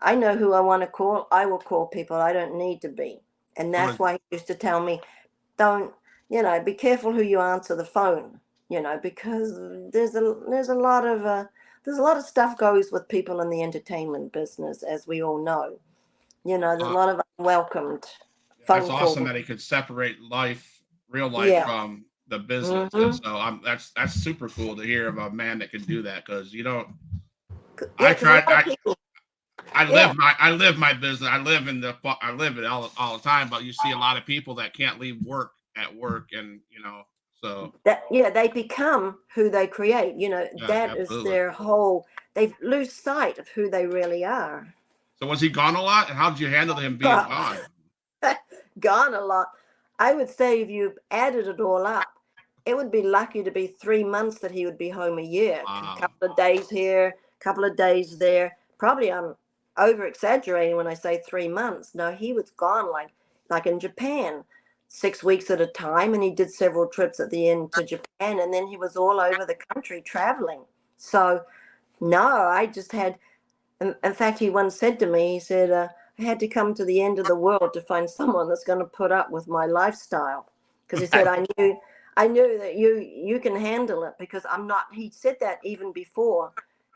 I know who I want to call. I will call people. I don't need to be. And that's why he used to tell me, don't, be careful who you answer the phone, because there's a lot of stuff goes with people in the entertainment business, as we all know. There's a lot of unwelcomed phone calls. That's awesome that he could separate real life from the business. And so that's super cool to hear of a man that can do that, because I live my business. I live it all the time, but you see a lot of people that can't leave work at work, and so that they become who they create. That absolutely. is their whole. They lose sight of who they really are. So was he gone a lot, and how did you handle him being gone? Gone a lot. I would say if you added it all up, it would be lucky to be 3 months that he would be home a year. Wow. A couple of days here, a couple of days there. Probably I'm over exaggerating when I say 3 months. No, he was gone like in Japan, 6 weeks at a time, and he did several trips at the end to Japan, and then he was all over the country traveling. So no, I just had. In fact, he once said to me, he said, I had to come to the end of the world to find someone that's going to put up with my lifestyle. Because he said, I knew that you can handle it, because I'm not. He said that even before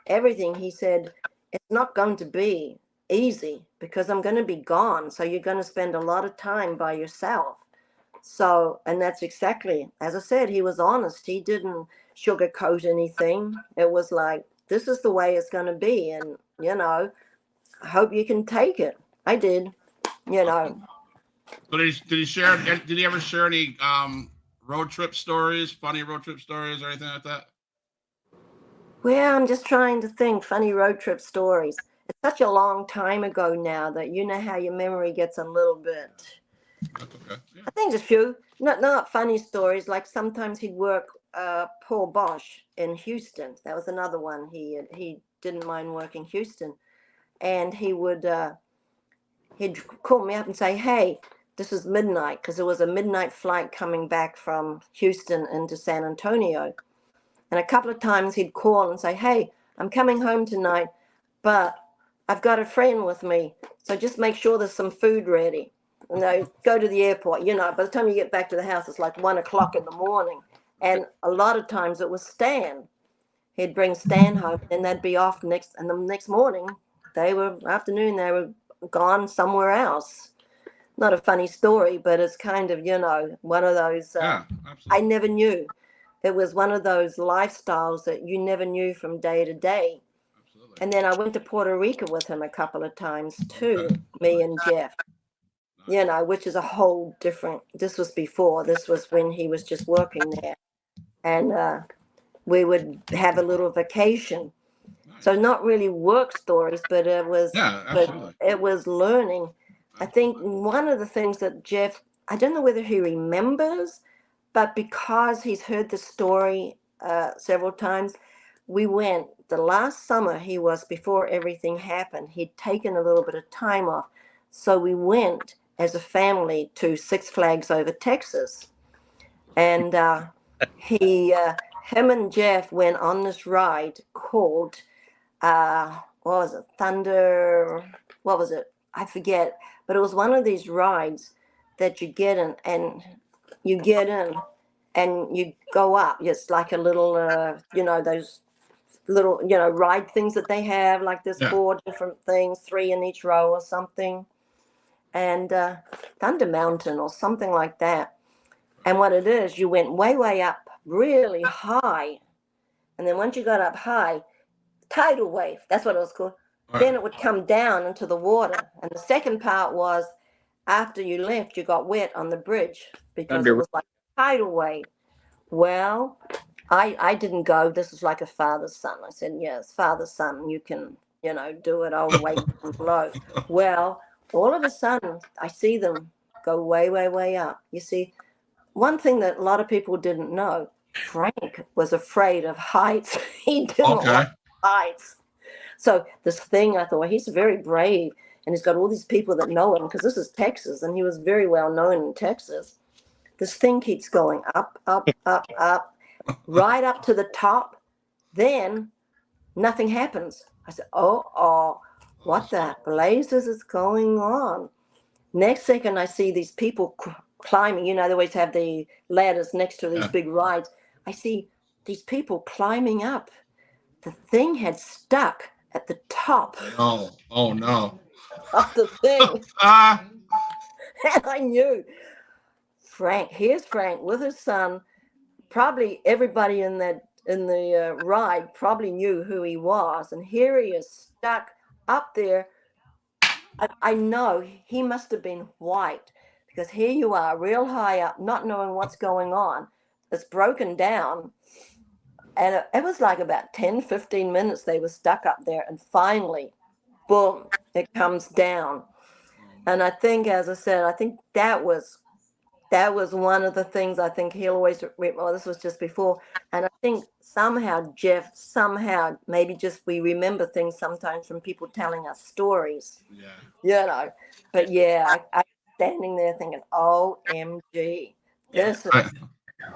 everything. He said, it's not going to be easy because I'm going to be gone. So you're going to spend a lot of time by yourself. So, and that's exactly, as I said, he was honest. He didn't sugarcoat anything. It was like, this is the way it's going to be. And, I hope you can take it. I did, So did he ever share any road trip stories, funny road trip stories or anything like that? Well, I'm just trying to think funny road trip stories. It's such a long time ago now that how your memory gets a little bit. That's okay. Yeah. I think just a few, not funny stories. Like sometimes he'd work Paul Bosch in Houston. That was another one he didn't mind working Houston, and he would he'd call me up and say, "Hey, this is midnight," because it was a midnight flight coming back from Houston into San Antonio. And a couple of times he'd call and say, "Hey, I'm coming home tonight, but I've got a friend with me, so just make sure there's some food ready." And they go to the airport. You know, by the time you get back to the house, it's like 1 o'clock in the morning. And a lot of times it was Stan. He'd bring Stan home, and they'd be off and the next morning, they were gone somewhere else. Not a funny story, but it's kind of, one of those, Yeah, I absolutely. never knew. It was one of those lifestyles that you never knew from day to day. Absolutely. And then I went to Puerto Rico with him a couple of times too, Okay. me and Jeff, Nice. which is a whole different, this was when he was just working there. And we would have a little vacation. Nice. So not really work stories, but Yeah, absolutely. it was learning. I think Absolutely. one of the things that Jeff, I don't know whether he remembers, but because he's heard the story several times, we went the last summer. He was before everything happened. He'd taken a little bit of time off, so we went as a family to Six Flags Over Texas, and him and Jeff went on this ride called what was it? Thunder. What was it? I forget. But it was one of these rides that you get in, and you get in, and you go up. It's like a little, those little, ride things that they have. Like there's Yeah. 4 different things, 3 in each row or something, and Thunder Mountain or something like that. And what it is, you went way, way up, really high, and then once you got up high, tidal wave. That's what it was called. All right. Then it would come down into the water. And the second part was after you left, you got wet on the bridge because it Thunder. was like a tidal wave. Well, I didn't go. This was like a father's son. I said, yes, father's son, you can, do it. I'll wait and below. Well, all of a sudden, I see them go way, way, way up. You see, one thing that a lot of people didn't know, Frank was afraid of heights. He didn't Okay. like heights. So this thing, I thought, well, he's very brave, and he's got all these people that know him because this is Texas, and he was very well known in Texas. This thing keeps going up, up, up, up, right up to the top. Then nothing happens. I said, oh, what the blazes is going on? Next second, I see these people climbing. They always have the ladders next to these Yeah. big rides. I see these people climbing up. The thing had stuck at the top No. Oh no. of the thing. Ah. And I knew here's Frank with his son. Probably everybody in the ride probably knew who he was. And here he is stuck up there. I know he must have been white because here you are real high up, not knowing what's going on. It's broken down. And it was like about 10-15 minutes they were stuck up there. And finally, boom, it comes down. And I think, as I said, I think that was one of the things I think he'll always well, this was just before. And I think Jeff, maybe just we remember things sometimes from people telling us stories, Yeah. But yeah, I standing there thinking, OMG, Yeah. this is, Right.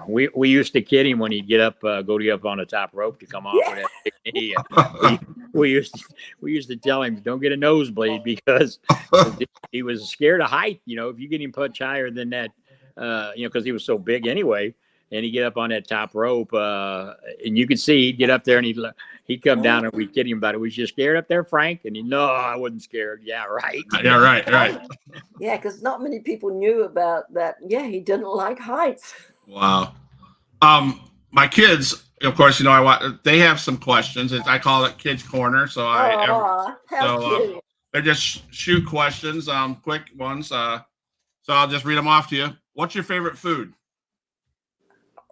We used to kid him when he'd get up, go up on the top rope to come off with that big knee. We used to tell him, don't get a nosebleed because he was scared of height. If you get him much higher than that, because he was so big anyway, and he'd get up on that top rope, and you could see he'd get up there and he'd come down and we'd kid him about it. Was you scared up there, Frank? And no, I wasn't scared. Yeah, right. Yeah, right. Yeah, because not many people knew about that. Yeah, he didn't like heights. Wow. My kids, of course, they have some questions. I call it Kids Corner. So How cute. they're just shoot questions, quick ones. So I'll just read them off to you. What's your favorite food?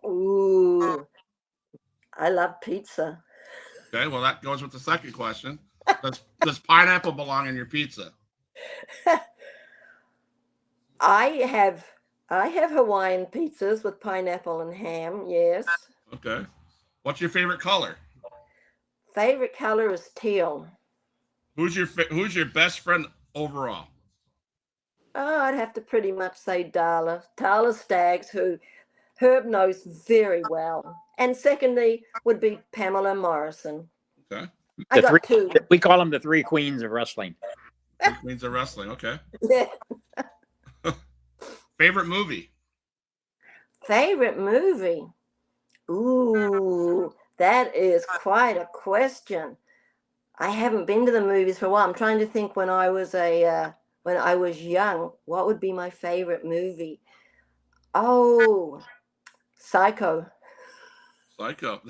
Ooh, I love pizza. Okay, well that goes with the second question. Does pineapple belong in your pizza? I have Hawaiian pizzas with pineapple and ham. Yes. Okay. What's your favorite color? Favorite color is teal. Who's your best friend overall? Oh, I'd have to pretty much say Darla Staggs, who Herb knows very well. And secondly would be Pamela Morrison. Okay. I got two. We call them the three queens of wrestling. Three queens of wrestling. Okay. Yeah. Favorite movie? Favorite movie? Ooh, that is quite a question. I haven't been to the movies for a while. I'm trying to think when I was young, what would be my favorite movie? Oh, Psycho. Psycho.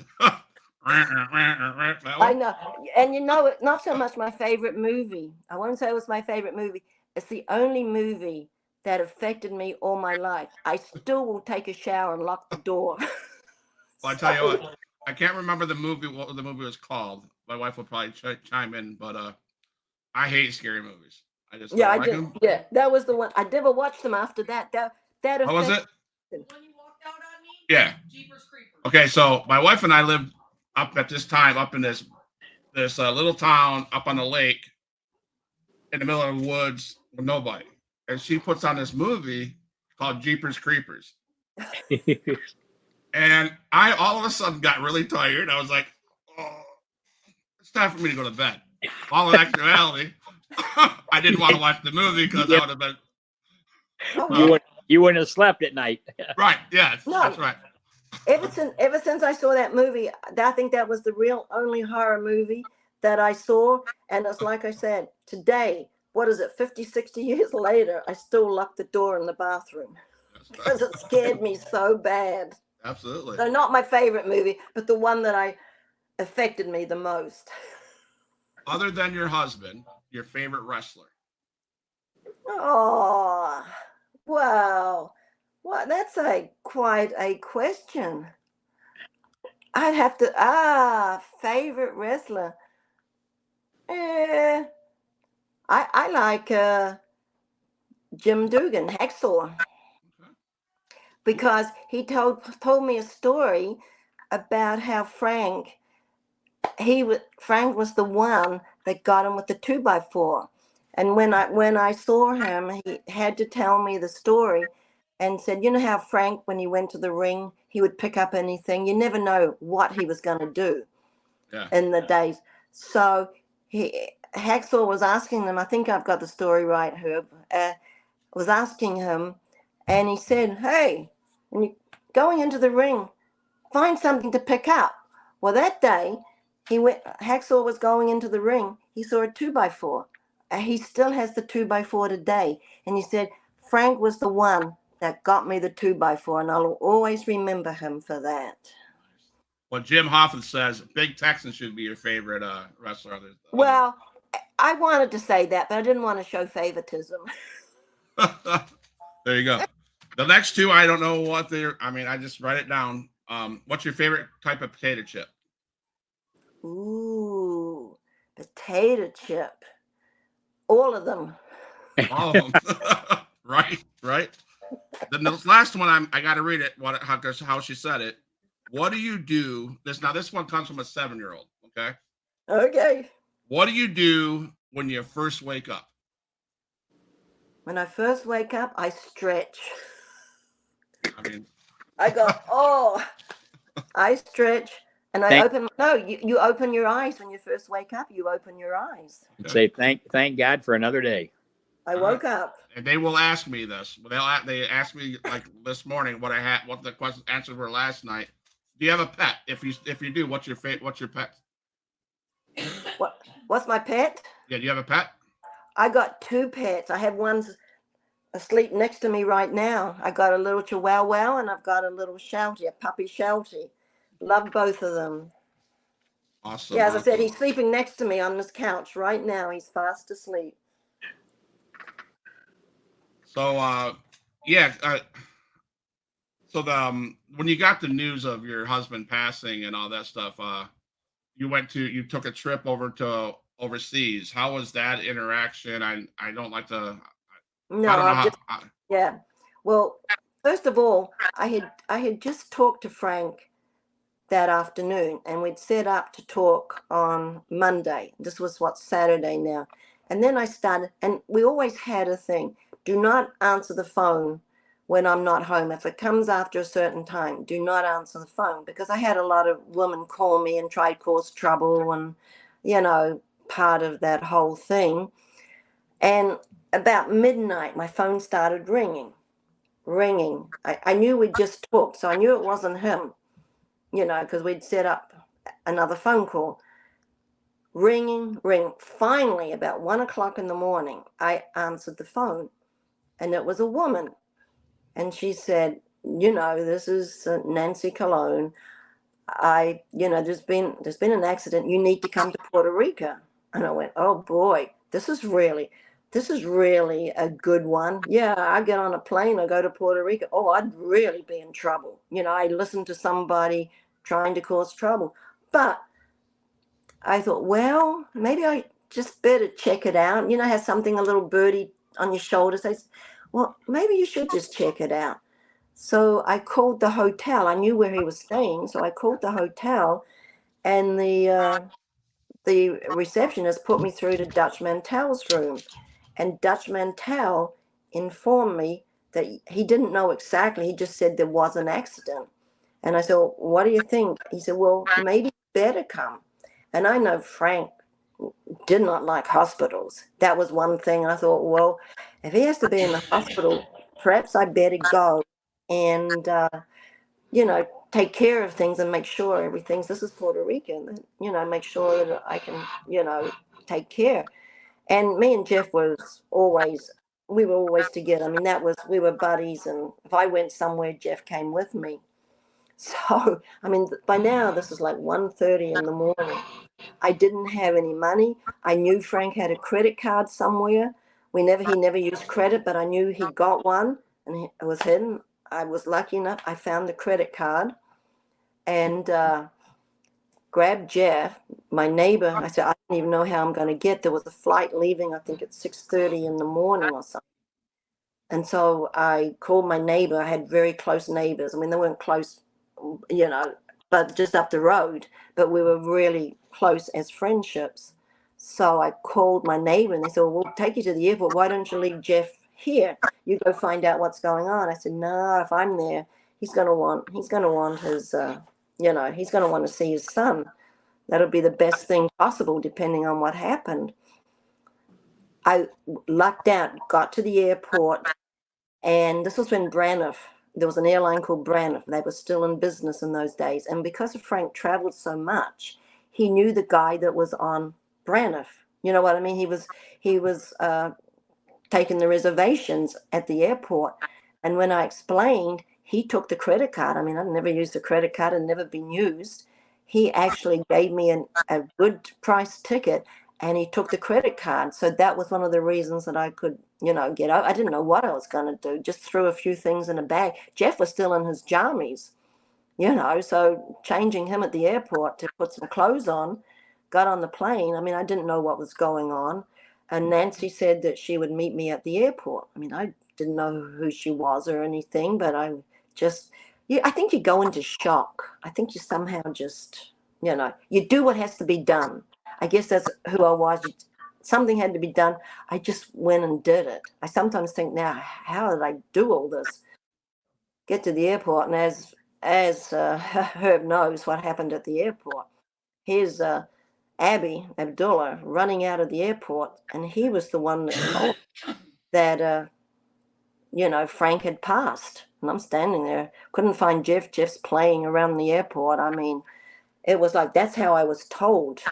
I know. And you know it, not so much my favorite movie. I won't say it was my favorite movie. It's the only movie that affected me all my life. I still will take a shower and lock the door. Well, I tell you what, I can't remember the movie. What the movie was called? My wife will probably chime in, but I hate scary movies. I just Yeah, don't I like did. them. Yeah, that was the one. I never watched them after that. That What was it? affected. When you walked out on me? Yeah. Jeepers Creepers. Okay, so my wife and I lived up at this time up in this little town up on the lake in the middle of the woods with nobody, and she puts on this movie called Jeepers Creepers, and I all of a sudden got really tired. I was like, "Oh, it's time for me to go to bed." All in actuality, I didn't want to watch the movie because I would have been Oh, You wouldn't have slept at night. right. Yes, No. that's right. ever since I saw that movie, I think that was the real only horror movie that I saw. And it's like I said, today, what is it, 50, 60 years later, I still lock the door in the bathroom because it scared me so bad. Absolutely. So not my favorite movie, but the one that affected me the most. Other than your husband, your favorite wrestler? Oh, wow. Well, that's quite a question. I'd have to, favorite wrestler. Eh, I like Jim Dugan, Hacksaw, Okay. because he told me a story about how Frank was the one that got him with the 2x4. And when I saw him, he had to tell me the story and said, you know how Frank, when he went to the ring, he would pick up anything. You never know what he was going to do Yeah. in the days. So Hacksaw was asking them, I think I've got the story right, Herb, was asking him, and he said, hey, when you're going into the ring, find something to pick up. Well, that day, Hacksaw was going into the ring, he saw a 2x4. He still has the 2x4 today. And he said, Frank was the one that got me the 2x4, and I'll always remember him for that. Well, Jim Hoffman says Big Texan should be your favorite wrestler. Well, I wanted to say that, but I didn't want to show favoritism. There you go. The next two, I don't know what they're. I mean, I just write it down. What's your favorite type of potato chip? Ooh, potato chip. All of them. All of them. Right, right. Then the last one, I got to read it. How she said it. What do you do? This one comes from a 7-year-old. Okay. Okay. What do you do when you first wake up? When I first wake up, I stretch. I mean, I go, oh, I stretch and I open. No, you open your eyes when you first wake up. You open your eyes. Say thank God for another day. I woke up. and they will ask me this. They asked me like this morning what the answers were last night. Do you have a pet? If you do, what's your pet? What's my pet? Yeah, do you have a pet? I got 2 pets. I have one's asleep next to me right now. I got a little Chihuahua and I've got a little Sheltie, a puppy Sheltie. Love both of them. Awesome. Yeah, as I said, he's sleeping next to me on this couch right now. He's fast asleep. So, when you got the news of your husband passing and all that stuff, you took a trip over to overseas. How was that interaction? I don't like to. No, I don't know yeah. Well, first of all, I had just talked to Frank that afternoon, and we'd set up to talk on Monday. This was what, Saturday now. And then I started, and we always had a thing: do not answer the phone when I'm not home. If it comes after a certain time, do not answer the phone, because I had a lot of women call me and try to cause trouble, and part of that whole thing. And about midnight, my phone started ringing. I knew we'd just talked, so I knew it wasn't him, because we'd set up another phone call. Ring. Finally, about 1 o'clock in the morning, I answered the phone, and it was a woman. And she said, this is Nancy Cologne. There's been an accident. You need to come to Puerto Rico. And I went, oh boy, this is really a good one. Yeah, I get on a plane, I go to Puerto Rico. Oh, I'd really be in trouble. I listened to somebody trying to cause trouble. But I thought, well, maybe I just better check it out. Has something, a little birdie on your shoulder says, well, maybe you should just check it out. So I called the hotel. I knew where he was staying, so I called the hotel, and the receptionist put me through to Dutch Mantel's room. And Dutch Mantel informed me that he didn't know exactly. He just said there was an accident. And I said, well, what do you think? He said, well, maybe you better come. And I know Frank did not like hospitals. That was one thing. I thought, well, if he has to be in the hospital, perhaps I better go and, take care of things and make sure everything's, this is Puerto Rican, make sure that I can, take care. And me and Jeff we were always together. I mean, we were buddies. And if I went somewhere, Jeff came with me. So, I mean, by now this is like 1:30 in the morning. I didn't have any money. I knew Frank had a credit card somewhere. He never used credit, but I knew he got one, and it was hidden. I was lucky enough. I found the credit card and grabbed Jeff, my neighbor. I said, I don't even know how I'm going to get. There was a flight leaving, I think at 6:30 in the morning or something. And so I called my neighbor. I had very close neighbors. I mean, they weren't close, but just up the road. But we were really close as friendships. So I called my neighbor, and they said, well, we'll take you to the airport. Why don't you leave Jeff here? You go find out what's going on. I said, no, if I'm there, he's going to want his, he's going to want to see his son. That'll be the best thing possible, depending on what happened. I lucked out, got to the airport, and this was when Braniff, there was an airline called Braniff. They were still in business in those days. And because Frank traveled so much, he knew the guy that was on Braniff. You know what I mean? He was taking the reservations at the airport. And when I explained, he took the credit card. I mean, I'd never used the credit card, had never been used. He actually gave me a good price ticket, and he took the credit card. So that was one of the reasons that I could, get out. I didn't know what I was going to do. Just threw a few things in a bag. Jeff was still in his jammies, so changing him at the airport to put some clothes on, got on the plane. I mean, I didn't know what was going on. And Nancy said that she would meet me at the airport. I mean, I didn't know who she was or anything, but I think you go into shock. I think you somehow just, you do what has to be done. I guess that's who I was. Something had to be done. I just went and did it. I sometimes think now, how did I do all this? Get to the airport, and as Herb knows what happened at the airport. Here's Abdullah running out of the airport, and he was the one that told that Frank had passed. And I'm standing there, couldn't find Jeff. Jeff's playing around the airport. I mean, it was like, that's how I was told.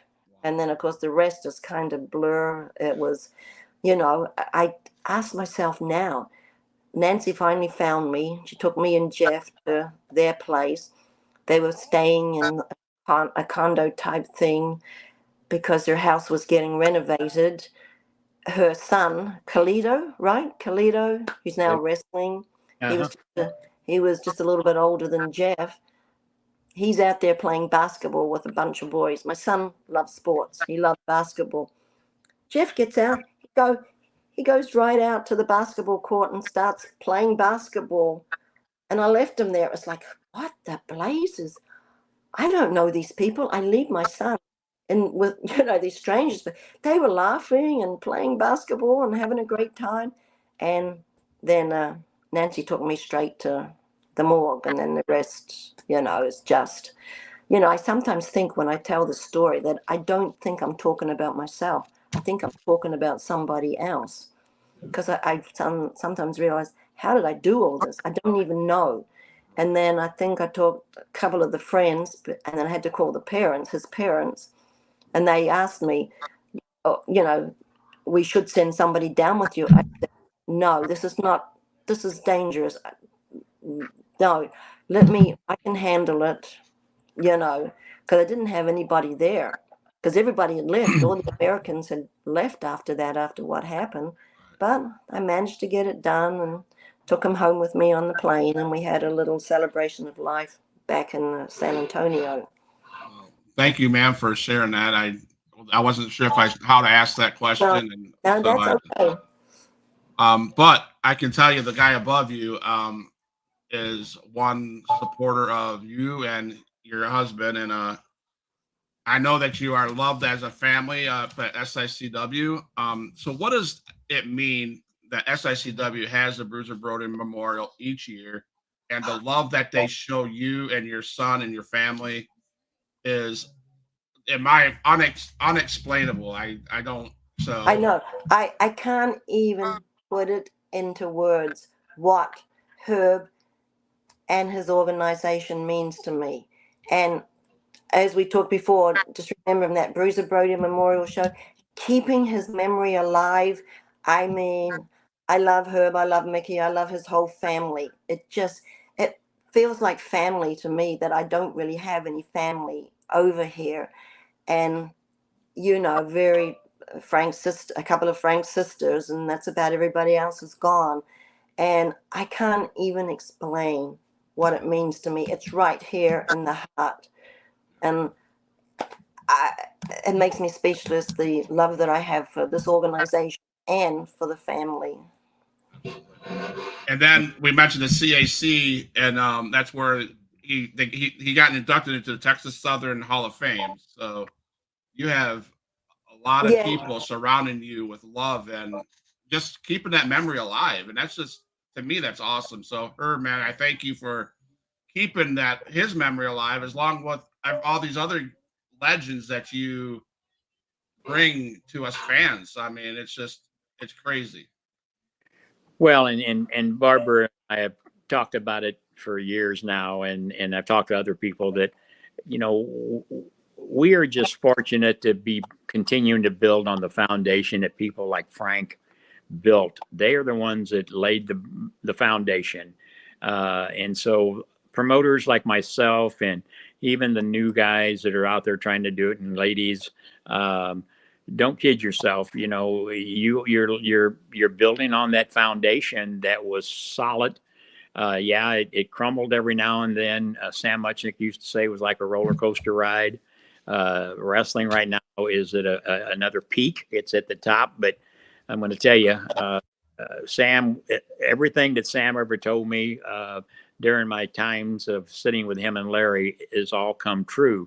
And then, of course, the rest is kind of blur. It was, I asked myself now, Nancy finally found me. She took me and Jeff to their place. They were staying in a condo type thing because their house was getting renovated. Her son, Khalito, who's now wrestling. Uh-huh. He was just a little bit older than Jeff. He's out there playing basketball with a bunch of boys. My son loves sports. He loved basketball. Jeff gets out. He goes right out to the basketball court and starts playing basketball. And I left him there. It was like, what the blazes? I don't know these people. I leave my son and with these strangers, but they were laughing and playing basketball and having a great time. And then Nancy took me straight to the morgue, and then the rest, is just, I sometimes think when I tell the story that I don't think I'm talking about myself. I think I'm talking about somebody else, because I sometimes realize, how did I do all this? I don't even know. And then I think I talked a couple of the friends, and then I had to call the parents, his parents, and they asked me, oh, we should send somebody down with you. I said, no, this is not, this is dangerous. No, I can handle it, because I didn't have anybody there, because everybody had left. All the Americans had left after that, after what happened. But I managed to get it done and took him home with me on the plane, and we had a little celebration of life back in San Antonio. Well, thank you, ma'am, for sharing that. I wasn't sure how to ask that question, and No, so that's okay. but I can tell you the guy above you is one supporter of you and your husband, and I know that you are loved as a family at SICW. So what does it mean that SICW has the Bruiser Brody Memorial each year, and the love that they show you and your son and your family is, in my unexplainable. I don't. I So know. I can't even put it into words what Herb and his organization means to me. And as we talked before, just remembering that Bruiser Brody Memorial Show, keeping his memory alive. I mean, I love Herb, I love Mickey, I love his whole family. It feels like family to me, that I don't really have any family over here. And, very Frank's sister, a couple of Frank's sisters, and that's about everybody else is gone. And I can't even explain what it means to me. It's right here in the heart. And I, it makes me speechless, the love that I have for this organization and for the family. and then we mentioned the CAC, and that's where he got inducted into the Texas Southern Hall of Fame. So you have a lot of Yeah, people surrounding you with love and just keeping that memory alive, and that's just, to me, that's awesome. So Herb, man, I thank you for keeping that his memory alive, as long with all these other legends that you bring to us fans. I mean, it's crazy. Well, and Barbara and I have talked about it for years now, and I've talked to other people that, we are just fortunate to be continuing to build on the foundation that people like Frank built. They are the ones that laid the foundation, and so promoters like myself and even the new guys that are out there trying to do it, and ladies, don't kid yourself. You're building on that foundation that was solid. Yeah, it crumbled every now and then. Sam Muchnick used to say it was like a roller coaster ride. Wrestling right now is at another peak. It's at the top, but I'm going to tell you, Sam, everything that Sam ever told me during my times of sitting with him and Larry is all come true.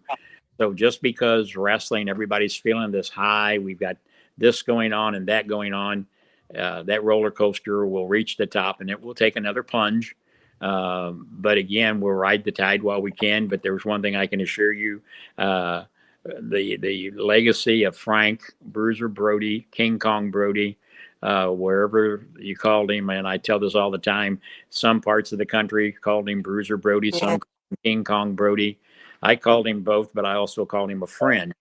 So just because wrestling, everybody's feeling this high, we've got this going on and that going on, that roller coaster will reach the top and it will take another plunge. But again, we'll ride the tide while we can. But there's one thing I can assure you, the legacy of Frank, Bruiser Brody, King Kong Brody, wherever you called him, and I tell this all the time, some parts of the country called him Bruiser Brody, some yeah, called him King Kong Brody. I called him both, but I also called him a friend.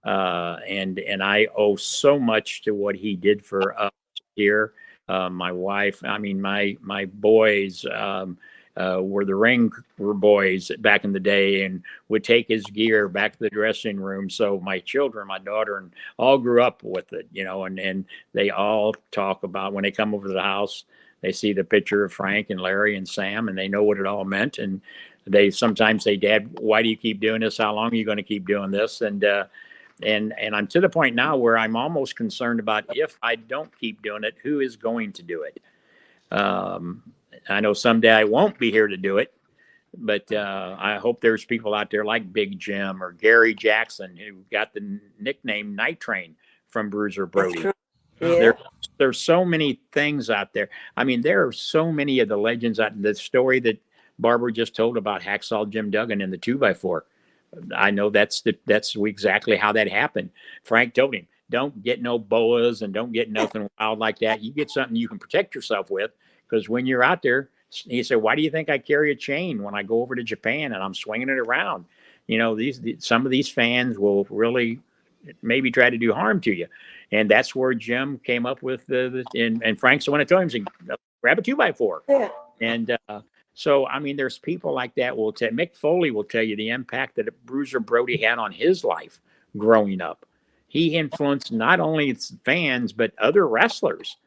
And I owe so much to what he did for us here. My wife, I mean, my boys were the ring boys back in the day, and would take his gear back to the dressing room. So my children, my daughter, and all grew up with it, and they all talk about, when they come over to the house, they see the picture of Frank and Larry and Sam, and they know what it all meant. And they sometimes say, Dad, why do you keep doing this? How long are you going to keep doing this? And I'm to the point now where I'm almost concerned about, if I don't keep doing it, who is going to do it? I know someday I won't be here to do it, But I hope there's people out there like Big Jim or Gary Jackson who got the nickname Night Train from Bruiser That's Brody. true. Yeah. Yeah. There's so many things out there. I mean, there are so many of the legends out. The story that Barbara just told about Hacksaw Jim Duggan and the 2x4. I know that's exactly how that happened. Frank told him, "Don't get no boas and don't get nothing wild like that. You get something you can protect yourself with, because when you're out there," he said, "Why do you think I carry a chain when I go over to Japan and I'm swinging it around? You know, some of these fans will really maybe try to do harm to you." And that's where Jim came up with and Frank's the one that told him, "Grab a 2x4." Yeah. And so, I mean, there's people like that Mick Foley will tell you the impact that Bruiser Brody had on his life growing up. He influenced not only fans, but other wrestlers.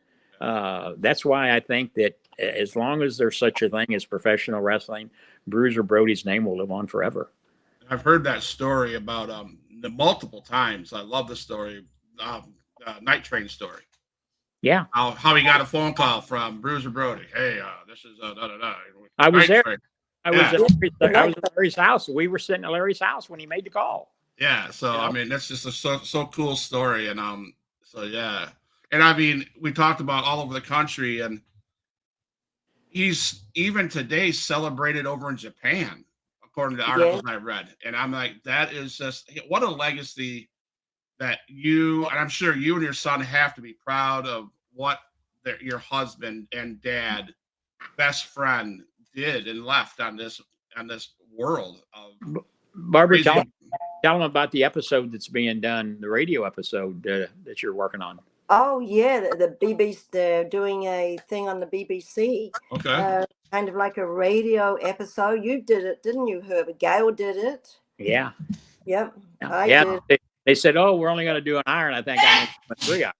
That's why I think that as long as there's such a thing as professional wrestling, Bruiser Brody's name will live on forever. I've heard that story about the multiple times. I love the story, Night Train story. Yeah. How he got a phone call from Bruiser Brody. Hey, this is da da da. I was there. Train. I was Yeah. I was at Larry's house. We were sitting at Larry's house when he made the call. Yeah, so You know? I mean that's just a so cool story, and so yeah, and I mean we talked about all over the country, and he's even today celebrated over in Japan, according to the articles I read, and I'm like, that is just what a legacy that you, and I'm sure you and your son have to be proud of what your husband and dad, best friend, did and left on this world of Barbara, crazy. tell them about the episode that's being done, the radio episode that you're working on. Oh yeah, the BBC. They're doing a thing on the BBC. Okay. Kind of like a radio episode. You did it, didn't you, Herbert? Gail did it. Yeah. Yep. Yeah. They said, "Oh, we're only going to do an hour," and I think I went 3 hours.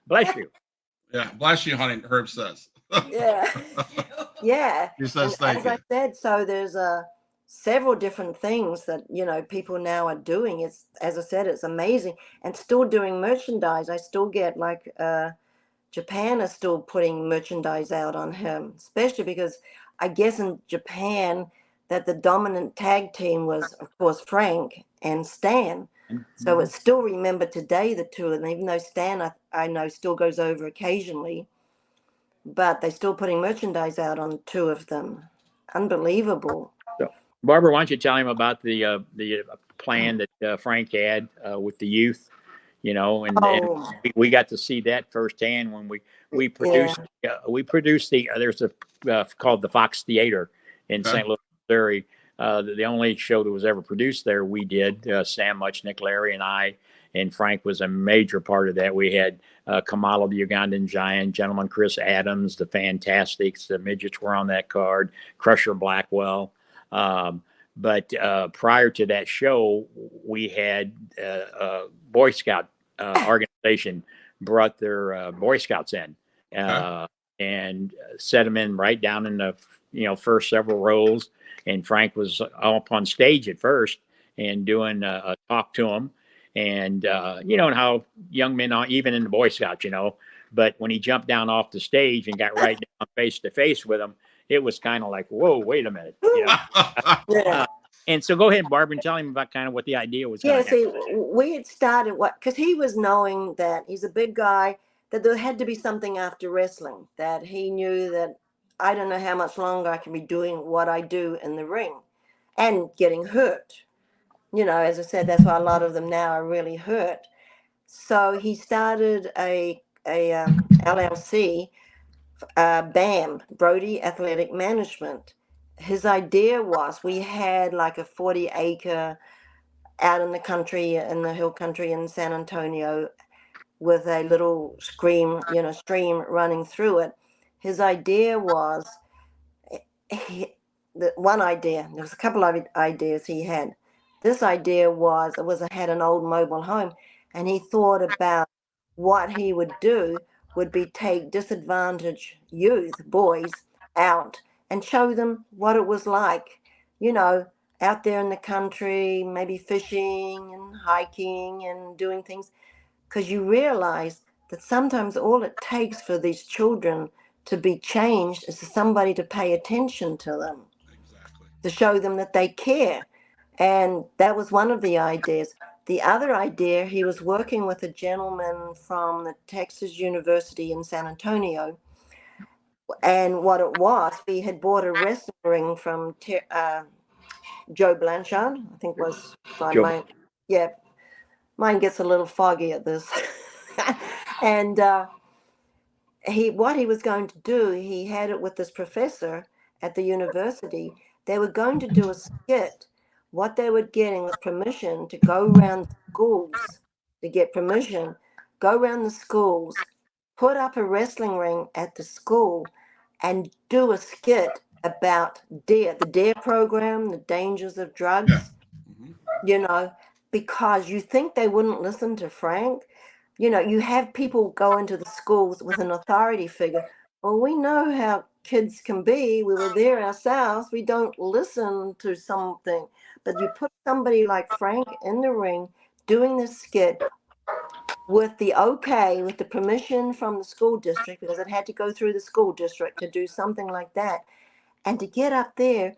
Bless you. Yeah, bless you, honey. Herb says. Yeah. Yeah. He says, and "Thank you." I said, so there's several different things that people now are doing. It's, as I said, it's amazing, and still doing merchandise. I still get like Japan is still putting merchandise out on him, especially because I guess in Japan that the dominant tag team was, of course, Frank and Stan. So it's still remembered today, the two of them, even though Stan, I know, still goes over occasionally, but they're still putting merchandise out on two of them. Unbelievable. So, Barbara, why don't you tell him about the plan that Frank had with the youth? And we got to see that firsthand when we produced there's a called the Fox Theater in St. Louis, Missouri. The only show that was ever produced there, we did. Sam Muchnick, Larry, and I, and Frank was a major part of that. We had Kamala, the Ugandan Giant, Gentleman Chris Adams, the Fantastics, the Midgets were on that card, Crusher Blackwell. But prior to that show, we had a Boy Scout organization brought their Boy Scouts in and set them in right down in the first several rows. And Frank was up on stage at first and doing a talk to them. And, and how young men are, even in the Boy Scouts, but when he jumped down off the stage and got right down face to face with them, it was kind of like, whoa, wait a minute. And so go ahead, Barbara, and tell him about kind of what the idea was. Yeah, see, we had started because he was knowing that he's a big guy, that there had to be something after wrestling, that he knew that I don't know how much longer I can be doing what I do in the ring and getting hurt. As I said, that's why a lot of them now are really hurt. So he started a LLC, BAM, Brody Athletic Management. His idea was we had like a 40-acre out in the country, in the hill country in San Antonio, with a little stream running through it. His idea was, the one idea, there was a couple of ideas he had. This idea was had an old mobile home, and he thought about what he would do would be take disadvantaged youth, boys, out and show them what it was like, out there in the country, maybe fishing and hiking and doing things. Because you realize that sometimes all it takes for these children to be changed is for somebody to pay attention to them. to show them that they care. And that was one of the ideas. The other idea, he was working with a gentleman from the Texas University in San Antonio. And what it was, we had bought a wrestling ring from Joe Blanchard, I think was by Joe. mine. Yeah, mine gets a little foggy at this. And what he was going to do, he had it with this professor at the university. They were going to do a skit. What they were getting was permission to go around schools to get permission, go around the schools, put up a wrestling ring at the school, and do a skit about the DARE program, the dangers of drugs, you know, because you think they wouldn't listen to Frank. You know, you have people go into the schools with an authority figure. Well, we know how kids can be. We were there ourselves. We don't listen to something. But you put somebody like Frank in the ring doing this skit with with the permission from the school district, because it had to go through the school district to do something like that. And to get up there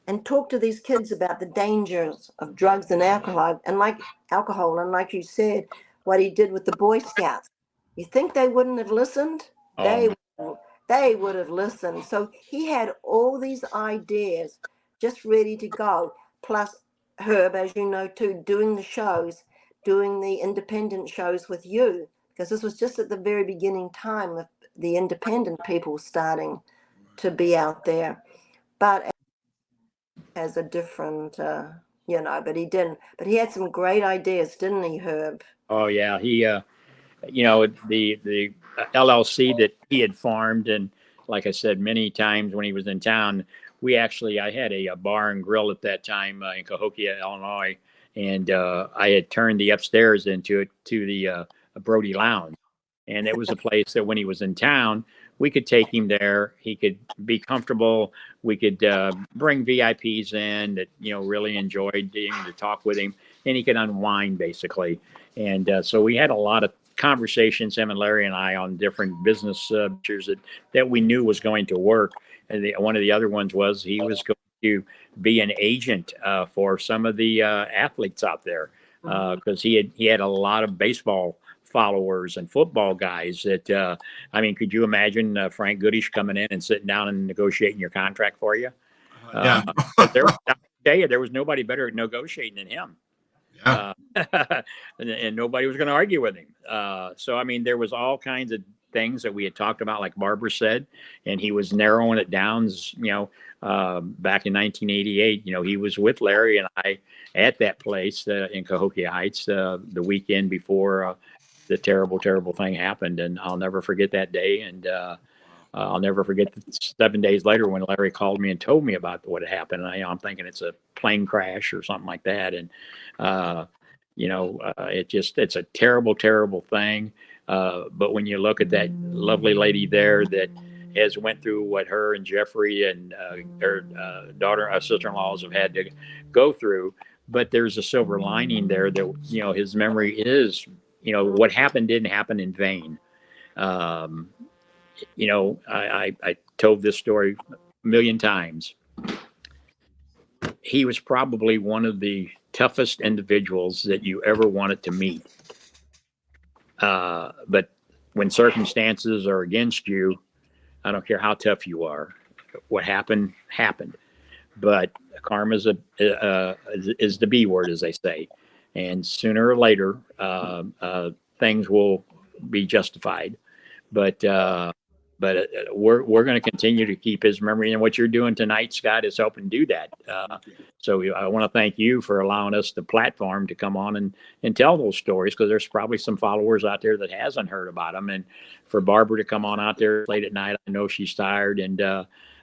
and talk to these kids about the dangers of drugs and alcohol, and like you said, what he did with the Boy Scouts. You think they wouldn't have listened? Oh, They would have listened. So he had all these ideas just ready to go. Plus Herb, as you know too, doing the shows, doing the independent shows with you, because this was just at the very beginning time of the independent people starting to be out there. But has a different, but he didn't. But he had some great ideas, didn't he, Herb? oh yeah. He, the LLC that he had farmed, and like I said, many times when he was in town, I had a bar and grill at that time in Cahokia, Illinois, and I had turned the upstairs to the Brody Lounge, and it was a place that when he was in town, we could take him there. He could be comfortable. We could bring VIPs in that really enjoyed getting to talk with him, and he could unwind basically. And so we had a lot of conversations, him and Larry and I, on different business ventures that we knew was going to work. And one of the other ones was he was going to be an agent for some of the athletes out there, because he had a lot of baseball followers and football guys that could you imagine Frank Goodish coming in and sitting down and negotiating your contract for you? Yeah. I tell you, there was nobody better at negotiating than him. Yeah. And nobody was going to argue with him. So there was all kinds of things that we had talked about, like Barbara said, and he was narrowing it down. Back in 1988, he was with Larry and I at that place in Cahokia Heights the weekend before the terrible, terrible thing happened, and I'll never forget that day. And I'll never forget 7 days later when Larry called me and told me about what had happened. And I'm thinking it's a plane crash or something like that. And, it's a terrible, terrible thing. But when you look at that lovely lady there that has went through what her and Jeffrey and her sister-in-laws have had to go through, but there's a silver lining there that, his memory is, what happened didn't happen in vain. I told this story a million times. He was probably one of the toughest individuals that you ever wanted to meet. But when circumstances are against you, I don't care how tough you are. What happened, happened. But karma is the B word, as they say. And sooner or later, things will be justified. But we're going to continue to keep his memory, and what you're doing tonight, Scott, is helping do that. So I want to thank you for allowing us the platform to come on and tell those stories, because there's probably some followers out there that hasn't heard about them. And for Barbara to come on out there late at night, I know she's tired,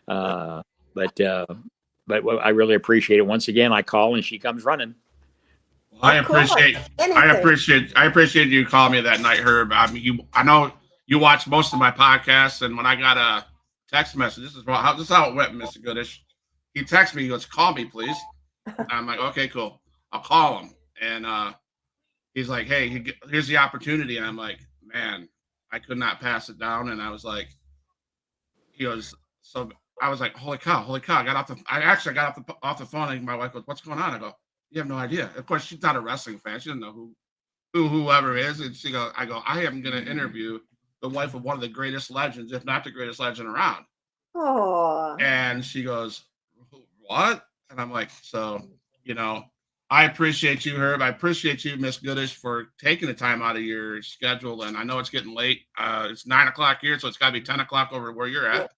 but I really appreciate it. Once again, I call and she comes running. I appreciate you calling me that night, Herb. I know you watch most of my podcasts, and when I got a text message, this is how it went, Mr. Goodish. He texted me, he goes, "Call me, please." I'm like, "Okay, cool. I'll call him." And he's like, "Hey, here's the opportunity." And I'm like, "Man, I could not pass it down." And I was like, he goes, "So I was like, holy cow. I actually got off the phone and my wife goes, what's going on? I go, you have no idea. Of course, she's not a wrestling fan. She doesn't know whoever is. And I am going to interview the wife of one of the greatest legends, if not the greatest legend around. Oh, And she goes, what? And I'm like, so, I appreciate you, Herb. I appreciate you, Miss Goodish, for taking the time out of your schedule. And I know it's getting late. It's 9:00 here, so it's got to be 10:00 over where you're at.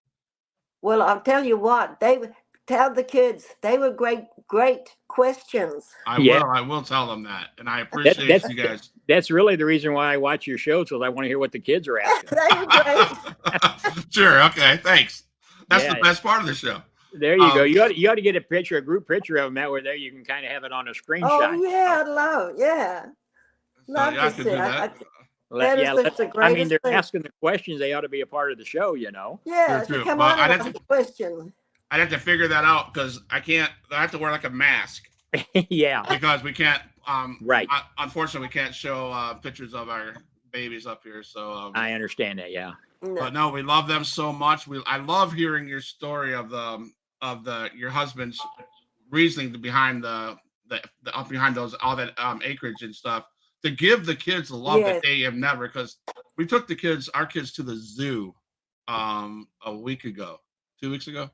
well, I'll tell you what, tell the kids they were great questions. I will tell them that. And I appreciate you guys. That's really the reason why I watch your shows, because I want to hear what the kids are asking. They were great. Sure. Okay. Thanks. That's the best part of the show. There you go. You ought to get a group picture of them. That way there you can kind of have it on a screenshot. Oh, yeah, love to see. That's the greatest I mean, they're thing. asking the questions. They ought to be a part of the show, Yeah, True. come Well, on and ask a question. I'd have to figure that out because I have to wear like a mask. Yeah. Because we can't, right. Unfortunately, we can't show pictures of our babies up here. So I understand that. Yeah. No. But no, we love them so much. I love hearing your story of your husband's reasoning behind behind those all that acreage and stuff to give the kids the love that they have never, because we took our kids to the zoo a week ago, 2 weeks ago,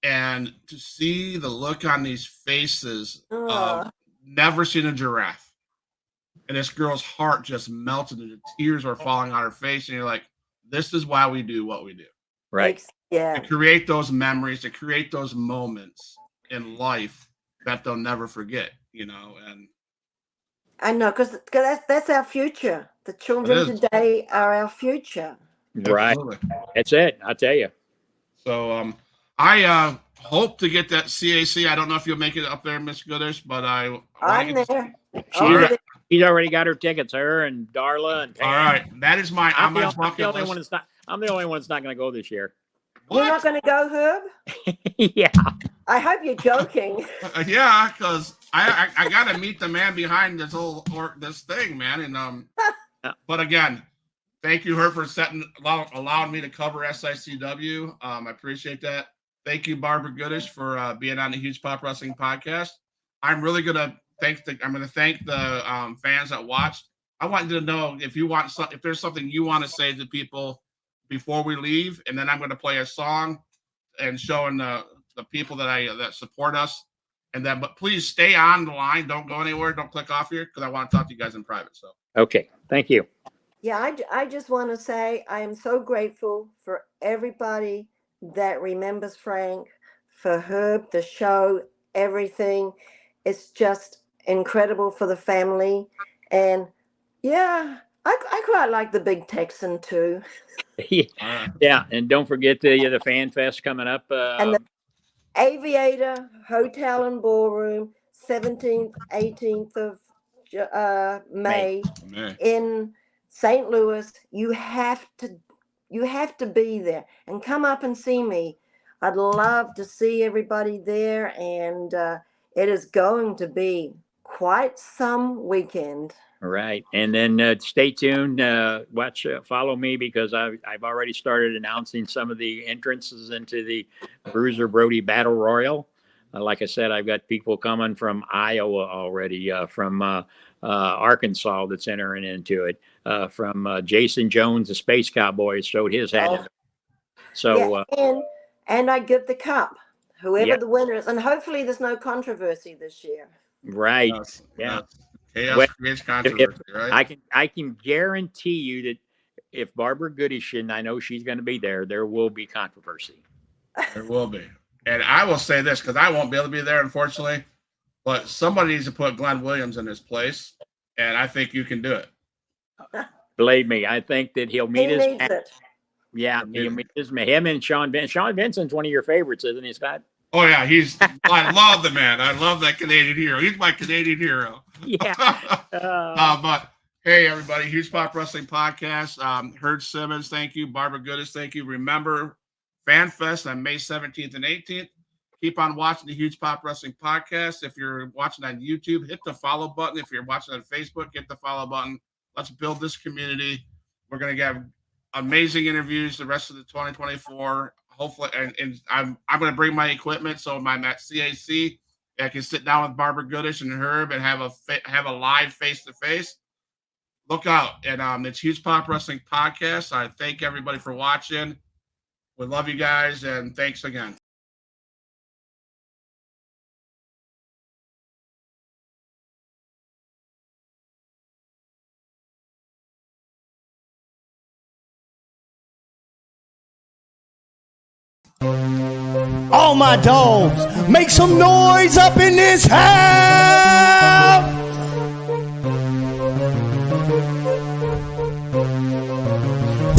and to see the look on these faces of never seen a giraffe, and this girl's heart just melted and the tears were falling on her face, and you're like, this is why we do what we do. Right. Yeah. To create those memories, to create those moments in life that they'll never forget, and I know, because that's our future. The children today are our future. Right. Absolutely. That's it. I tell you. So I hope to get that CAC. I don't know if you'll make it up there, Miss Goodish, but I'm there. She's already got her tickets. Her and Darla and Pam. All right, that is my. I'm the only one that's not. I'm the only one that's not going to go this year. You're not going to go, Herb? Yeah. I hope you're joking. Yeah, because I got to meet the man behind this thing, man. And but again, thank you, Herb, for allowing me to cover SICW. I appreciate that. Thank you, Brabra Goodish, for being on the Huge Pop Wrestling Podcast. I'm really gonna thank the fans that watched. I want you to know if there's something you want to say to people before we leave, and then I'm going to play a song and showing the people that support us. And then, but please stay on the line. Don't go anywhere. Don't click off here because I want to talk to you guys in private. So okay, thank you. Yeah, I just want to say I am so grateful for everybody that remembers Frank, for Herb, the show, everything. It's just incredible for the family. And yeah, I quite like the Big Texan too. Yeah, and don't forget the Fan Fest coming up. And the Aviator Hotel and Ballroom, 17th, 18th of May in St. Louis. You have to be there and come up and see me. I'd love to see everybody there, and it is going to be quite some weekend. Right. And then stay tuned. Follow me, because I've already started announcing some of the entrances into the Bruiser Brody Battle Royal. Like I said, I've got people coming from Iowa already, from Arkansas that's entering into it, from Jason Jones, the Space Cowboy, showed his hat. So, and I give the cup, whoever the winner is, and hopefully there's no controversy this year. Right. Yeah. Chaos creates controversy, right? I can guarantee you that if Brabra Goodish, and I know she's going to be there will be controversy. There will be. And I will say this, because I won't be able to be there, unfortunately, but somebody needs to put Glenn Williams in his place, and I think you can do it. Believe me, I think that he'll meet his match. Yeah, he'll meet him and Sean Vincent. Sean Vincent's one of your favorites, isn't he, Scott? Oh, yeah, I love the man. I love that Canadian hero. He's my Canadian hero. Yeah. But hey, everybody, Huge Pop Wrestling Podcast. Herb Simmons, thank you. Brabra Goodish, thank you. Remember, Fan Fest on May 17th and 18th. Keep on watching the Huge Pop Wrestling Podcast. If you're watching on YouTube, hit the follow button. If you're watching on Facebook, hit the follow button. Let's build this community. We're going to have amazing interviews the rest of the 2024. hopefully, and I'm going to bring my equipment, so I'm at CAC. I can sit down with Brabra Goodish and Herb and have a live face to face. Look out! And it's Huge Pop Wrestling Podcast. I thank everybody for watching. We love you guys, and thanks again. All my dogs, make some noise up in this house.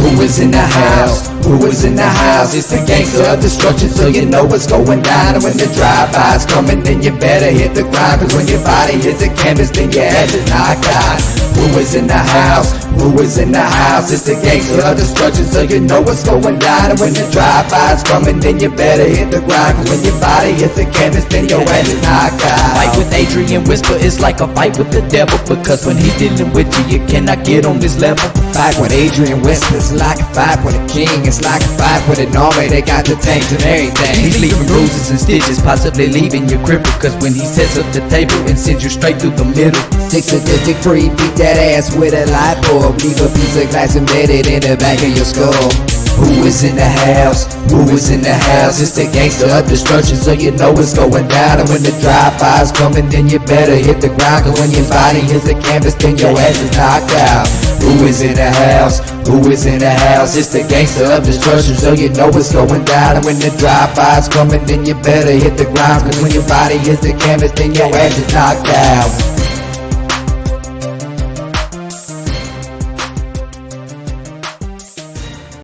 Who is in the house? Who is in the house? It's the gangster of destruction, so you know what's going down. And when the drive-by's coming, then you better hit the grind. Cause when your body hits the canvas, then your ass is knocked out. Who is in the house? Who is in the house? It's the gangster of destruction, so you know what's going down. And when the drive-by's coming, then you better hit the grind. Cause when your body hits the canvas, then your ass is knocked out. Fight with Adrian Whisper is like a fight with the devil, because when he's dealing with you, you cannot get on this level. Fight with Adrian Whisper is like a fight with a king. It's like a fight with an army. They got the tanks and everything. He's leaving bruises and stitches, possibly leaving you crippled. Cause when he sets up the table and sends you straight through the middle. 6 sadistic free, beat that ass with a light bulb. Leave a piece of glass embedded in the back of your skull. Who is in the house? Who is in the house? It's the gangster of destruction, so you know what's going down. And when the drive-by's coming, then you better hit the ground. Cause when your body hits the canvas, then your ass is knocked out. Who is in the house? Who is in the house? It's the gangster of destruction, so you know what's going down. And when the drive-by's coming, then you better hit the ground. Cause when your body hits the canvas, then your ass is knocked out.